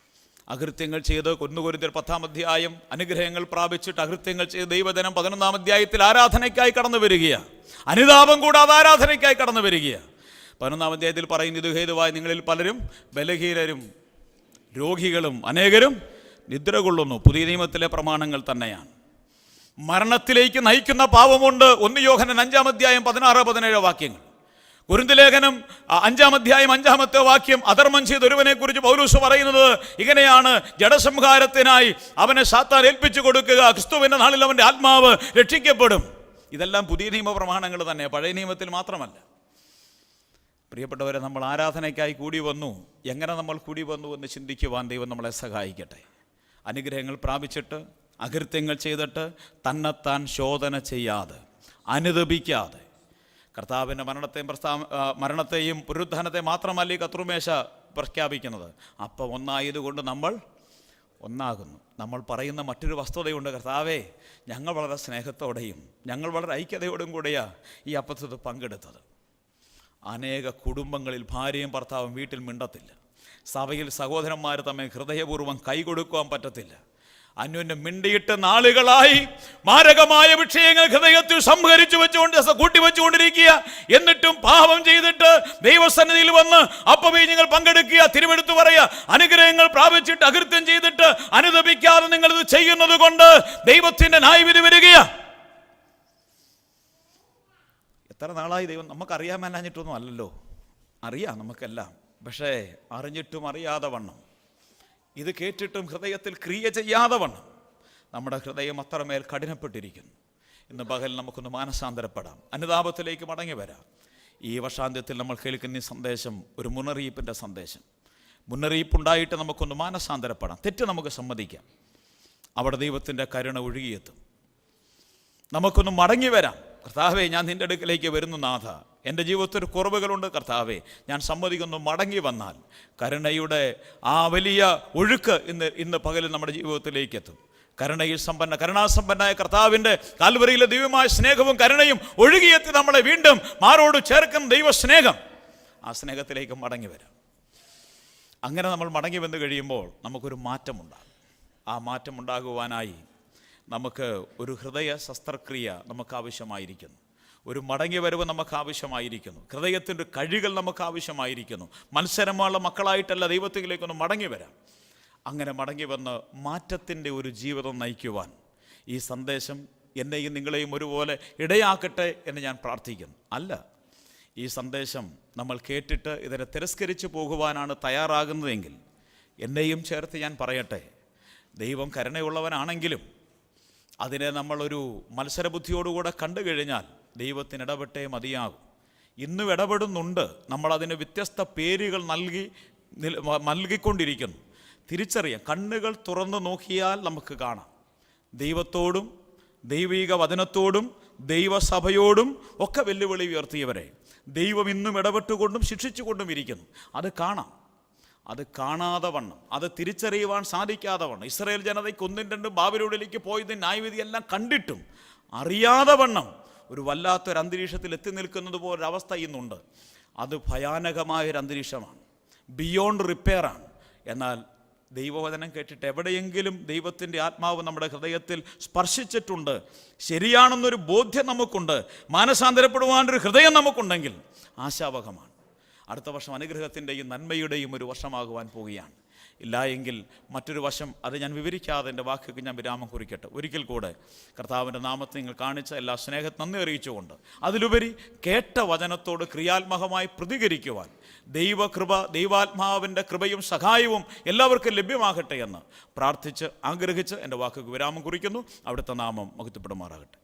അകൃത്യങ്ങൾ ചെയ്ത് 1 കൊരിന്ത്യർ 10-ാം അധ്യായം അനുഗ്രഹങ്ങൾ പ്രാപിച്ചിട്ട് അകൃത്യങ്ങൾ ചെയ്ത് ദൈവജനം 11-ാം അധ്യായത്തിൽ ആരാധനയ്ക്കായി കടന്നു വരികയാണ്. അനുതാപം കൂടാതെ ആരാധനയ്ക്കായി കടന്നു വരികയാണ്. 11-ാം അധ്യായത്തിൽ പറയുന്ന: ഇത് ഹേതുവായി നിങ്ങളിൽ പലരും ബലഹീനരും രോഗികളും അനേകരും നിദ്ര കൊള്ളുന്നു. പുതിയ നിയമത്തിലെ പ്രമാണങ്ങൾ തന്നെയാണ്. മരണത്തിലേക്ക് നയിക്കുന്ന പാപമുണ്ട്. 1 യോഹന്നാൻ 5-ാം അധ്യായം 16-17 വാക്യങ്ങൾ. കൊരിന്ത്യർ ലേഖനം 5-ാം അധ്യായം 5-ാമത്തെ വാക്യം അധർമ്മം ചെയ്ത ഒരുവനെ കുറിച്ച് പൗലോസ് പറയുന്നത് ഇങ്ങനെയാണ്: ജഡസംഹാരത്തിനായി അവനെ സാത്താൻ ഏൽപ്പിച്ചു കൊടുക്കുക, ക്രിസ്തുവിന്റെ നാളിൽ അവന്റെ ആത്മാവ് രക്ഷിക്കപ്പെടും. ഇതെല്ലാം പുതിയ നിയമ പ്രമാണങ്ങൾ തന്നെ, പഴയ നിയമത്തിൽ മാത്രമല്ല. പ്രിയപ്പെട്ടവരെ, നമ്മൾ ആരാധനയ്ക്കായി കൂടി വന്നു. എങ്ങനെ നമ്മൾ കൂടി വന്നു എന്ന് ചിന്തിക്കുവാൻ ദൈവം നമ്മളെ സഹായിക്കട്ടെ. അനുഗ്രഹങ്ങൾ പ്രാപിച്ചിട്ട്, അകൃത്യങ്ങൾ ചെയ്തിട്ട്, തന്നെത്താൻ ശോധന ചെയ്യാതെ, അനുതപിക്കാതെ, കർത്താവിൻ്റെ മരണത്തെയും പുനരുത്ഥാനത്തെയും മാത്രമല്ല ഈ കർത്തൃമേശ പ്രഖ്യാപിക്കുന്നത്. അപ്പം ഒന്നായതുകൊണ്ട് നമ്മൾ ഒന്നാകുന്നു. നമ്മൾ പറയുന്ന മറ്റൊരു വസ്തുതയുണ്ട്, കർത്താവേ, ഞങ്ങൾ വളരെ സ്നേഹത്തോടെയും ഞങ്ങൾ വളരെ ഐക്യതയോടും കൂടെയാണ് ഈ അപ്പത്തിൽ പങ്കെടുത്തത്. അനേക കുടുംബങ്ങളിൽ ഭാര്യയും ഭർത്താവും വീട്ടിൽ മിണ്ടത്തില്ല. സഭയിൽ സഹോദരന്മാർ തമ്മിൽ ഹൃദയപൂർവ്വം കൈകൊടുക്കുവാൻ പറ്റത്തില്ല. അന്യോന്യം മിണ്ടിയിട്ട് നാളുകളായി മാരകമായ വിഷയങ്ങൾ ഹൃദയത്തിൽ സംഹരിച്ചു വെച്ചുകൊണ്ട് കൂട്ടിവെച്ചുകൊണ്ടിരിക്കുക. എന്നിട്ടും പാപം ചെയ്തിട്ട് ദൈവസന്നിധിയിൽ വന്ന് അപ്പവീഞ്ഞുങ്ങൾ പങ്കെടുക്കുക, തിരുവെടുത്ത് പറയുക, അനുഗ്രഹങ്ങൾ പ്രാപിച്ചിട്ട് അകൃത്യം ചെയ്തിട്ട് അനുതപിക്കാതെ നിങ്ങൾ ഇത് ചെയ്യുന്നത് കൊണ്ട് ദൈവത്തിന്റെ ന്യായവിധി വരികയാ. എത്ര നാളായി ദൈവം നമുക്കറിയാൻ മേലാഞ്ഞിട്ടൊന്നും അല്ലല്ലോ, അറിയാം നമുക്കെല്ലാം. പക്ഷേ അറിഞ്ഞിട്ടും അറിയാതെ വണ്ണം, ഇത് കേട്ടിട്ടും ഹൃദയത്തിൽ ക്രിയ ചെയ്യാതെ വണ്ണം നമ്മുടെ ഹൃദയം അത്രമേൽ കഠിനപ്പെട്ടിരിക്കുന്നു. ഇന്ന് പകൽ നമുക്കൊന്ന് മാനസാന്തരപ്പെടാം, അനുതാപത്തിലേക്ക് മടങ്ങി വരാം. ഈ വർഷാന്ത്യത്തിൽ നമ്മൾ കേൾക്കുന്ന ഈ സന്ദേശം ഒരു മുന്നറിയിപ്പിൻ്റെ സന്ദേശം. മുന്നറിയിപ്പുണ്ടായിട്ട് നമുക്കൊന്ന് മാനസാന്തരപ്പെടാം. തെറ്റ് നമുക്ക് സമ്മതിക്കാം, അവിടെ ദൈവത്തിൻ്റെ കരുണ ഒഴുകിയെത്തും. നമുക്കൊന്ന് മടങ്ങി വരാം. കർത്താവേ, ഞാൻ നിൻ്റെ അടുക്കലേക്ക് വരുന്നു നാഥ, എൻ്റെ ജീവിതത്തിൽ കുറവുകളുണ്ട് കർത്താവേ, ഞാൻ സമ്മതിക്കുന്നു. മടങ്ങി വന്നാൽ കരുണയുടെ ആ വലിയ ഒഴുക്ക് ഇന്ന് പകലിൽ നമ്മുടെ ജീവിതത്തിലേക്ക് എത്തും. കരുണാസമ്പന്നായ കർത്താവിൻ്റെ കാൽവരിയിലെ ദൈവമായ സ്നേഹവും കരുണയും ഒഴുകിയെത്തി നമ്മളെ വീണ്ടും മാറോട് ചേർക്കുന്ന ദൈവസ്നേഹം, ആ സ്നേഹത്തിലേക്ക് മടങ്ങി വരാം. അങ്ങനെ നമ്മൾ മടങ്ങി വന്നു കഴിയുമ്പോൾ നമുക്കൊരു മാറ്റമുണ്ടാകും. ആ മാറ്റമുണ്ടാകുവാനായി നമുക്ക് ഒരു ഹൃദയ ശസ്ത്രക്രിയ നമുക്ക് ആവശ്യമായിരിക്കുന്നു. ഒരു മടങ്ങി വരവ് നമുക്ക് ആവശ്യമായിരിക്കുന്നു. ഹൃദയത്തിൻ്റെ കഴുകൽ നമുക്ക് ആവശ്യമായിരിക്കുന്നു. മത്സരമുള്ള മക്കളായിട്ടല്ല ദൈവത്തിലേക്കൊന്ന് മടങ്ങി വരാം. അങ്ങനെ മടങ്ങി വന്ന് മാറ്റത്തിൻ്റെ ഒരു ജീവിതം നയിക്കുവാൻ ഈ സന്ദേശം എന്നെയും നിങ്ങളെയും ഒരുപോലെ ഇടയാക്കട്ടെ എന്ന് ഞാൻ പ്രാർത്ഥിക്കുന്നു. അല്ല, ഈ സന്ദേശം നമ്മൾ കേട്ടിട്ട് ഇതിനെ തിരസ്കരിച്ച് പോകുവാനാണ് തയ്യാറാകുന്നതെങ്കിൽ എന്നെയും ചേർത്ത് ഞാൻ പറയട്ടെ, ദൈവം കരുണയുള്ളവനാണെങ്കിലും അതിനെ നമ്മളൊരു മത്സരബുദ്ധിയോടുകൂടെ കണ്ടു കഴിഞ്ഞാൽ ദൈവത്തിന് ഇടപെട്ടേ മതിയാകും. ഇന്നും ഇടപെടുന്നുണ്ട്, നമ്മളതിന് വ്യത്യസ്ത പേരുകൾ നൽകിക്കൊണ്ടിരിക്കുന്നു. തിരിച്ചറിയാം, കണ്ണുകൾ തുറന്നു നോക്കിയാൽ നമുക്ക് കാണാം. ദൈവത്തോടും ദൈവിക വചനത്തോടും ദൈവസഭയോടും ഒക്കെ വെല്ലുവിളി ഉയർത്തിയവരെ ദൈവം ഇന്നും ഇടപെട്ടുകൊണ്ടും ശിക്ഷിച്ചുകൊണ്ടും ഇരിക്കുന്നു. അത് കാണാം. അത് കാണാതെ വണ്ണം, അത് തിരിച്ചറിയുവാൻ സാധിക്കാതെ വണ്ണം, ഇസ്രായേൽ ജനതയ്ക്ക് 1-2 ബാബിലോണിലേക്ക് പോയതിന് ന്യായവിധിയെല്ലാം കണ്ടിട്ടും അറിയാതെ വണ്ണം ഒരു വല്ലാത്തൊരു അന്തരീക്ഷത്തിൽ എത്തി നിൽക്കുന്നത് പോലൊരവസ്ഥ ഇന്നുണ്ട്. അത് ഭയാനകമായൊരു അന്തരീക്ഷമാണ്, ബിയോണ്ട് റിപ്പയറാണ്. എന്നാൽ ദൈവവചനം കേട്ടിട്ട് എവിടെയെങ്കിലും ദൈവത്തിൻ്റെ ആത്മാവ് നമ്മുടെ ഹൃദയത്തിൽ സ്പർശിച്ചിട്ടുണ്ട്, ശരിയാണെന്നൊരു ബോധ്യം നമുക്കുണ്ട്, മാനസാന്തരപ്പെടുവാനൊരു ഹൃദയം നമുക്കുണ്ടെങ്കിൽ ആശാവഹമാണ്. അടുത്ത വർഷം അനുഗ്രഹത്തിൻ്റെയും നന്മയുടെയും ഒരു വർഷമാകുവാൻ പോവുകയാണ്. ഇല്ല എങ്കിൽ മറ്റൊരു വശം, അത് ഞാൻ വിവരിക്കാതെ എൻ്റെ വാക്കുകൾക്ക് ഞാൻ വിരാമം കുറിക്കട്ടെ. ഒരിക്കൽ കൂടെ കർത്താവിൻ്റെ നാമത്തെ നിങ്ങൾ കാണിച്ച എല്ലാ സ്നേഹത്തെ നന്ദി അറിയിച്ചുകൊണ്ട് അതിലുപരി കേട്ട വചനത്തോട് ക്രിയാത്മകമായി പ്രതികരിക്കുവാൻ ദൈവകൃപ, ദൈവാത്മാവിൻ്റെ കൃപയും സഹായവും എല്ലാവർക്കും ലഭ്യമാകട്ടെ എന്ന് പ്രാർത്ഥിച്ച് ആഗ്രഹിച്ച് എൻ്റെ വാക്കുകൾക്ക് വിരാമം കുറിക്കുന്നു. അവിടുത്തെ നാമം മഹത്വപ്പെടുമാറാകട്ടെ.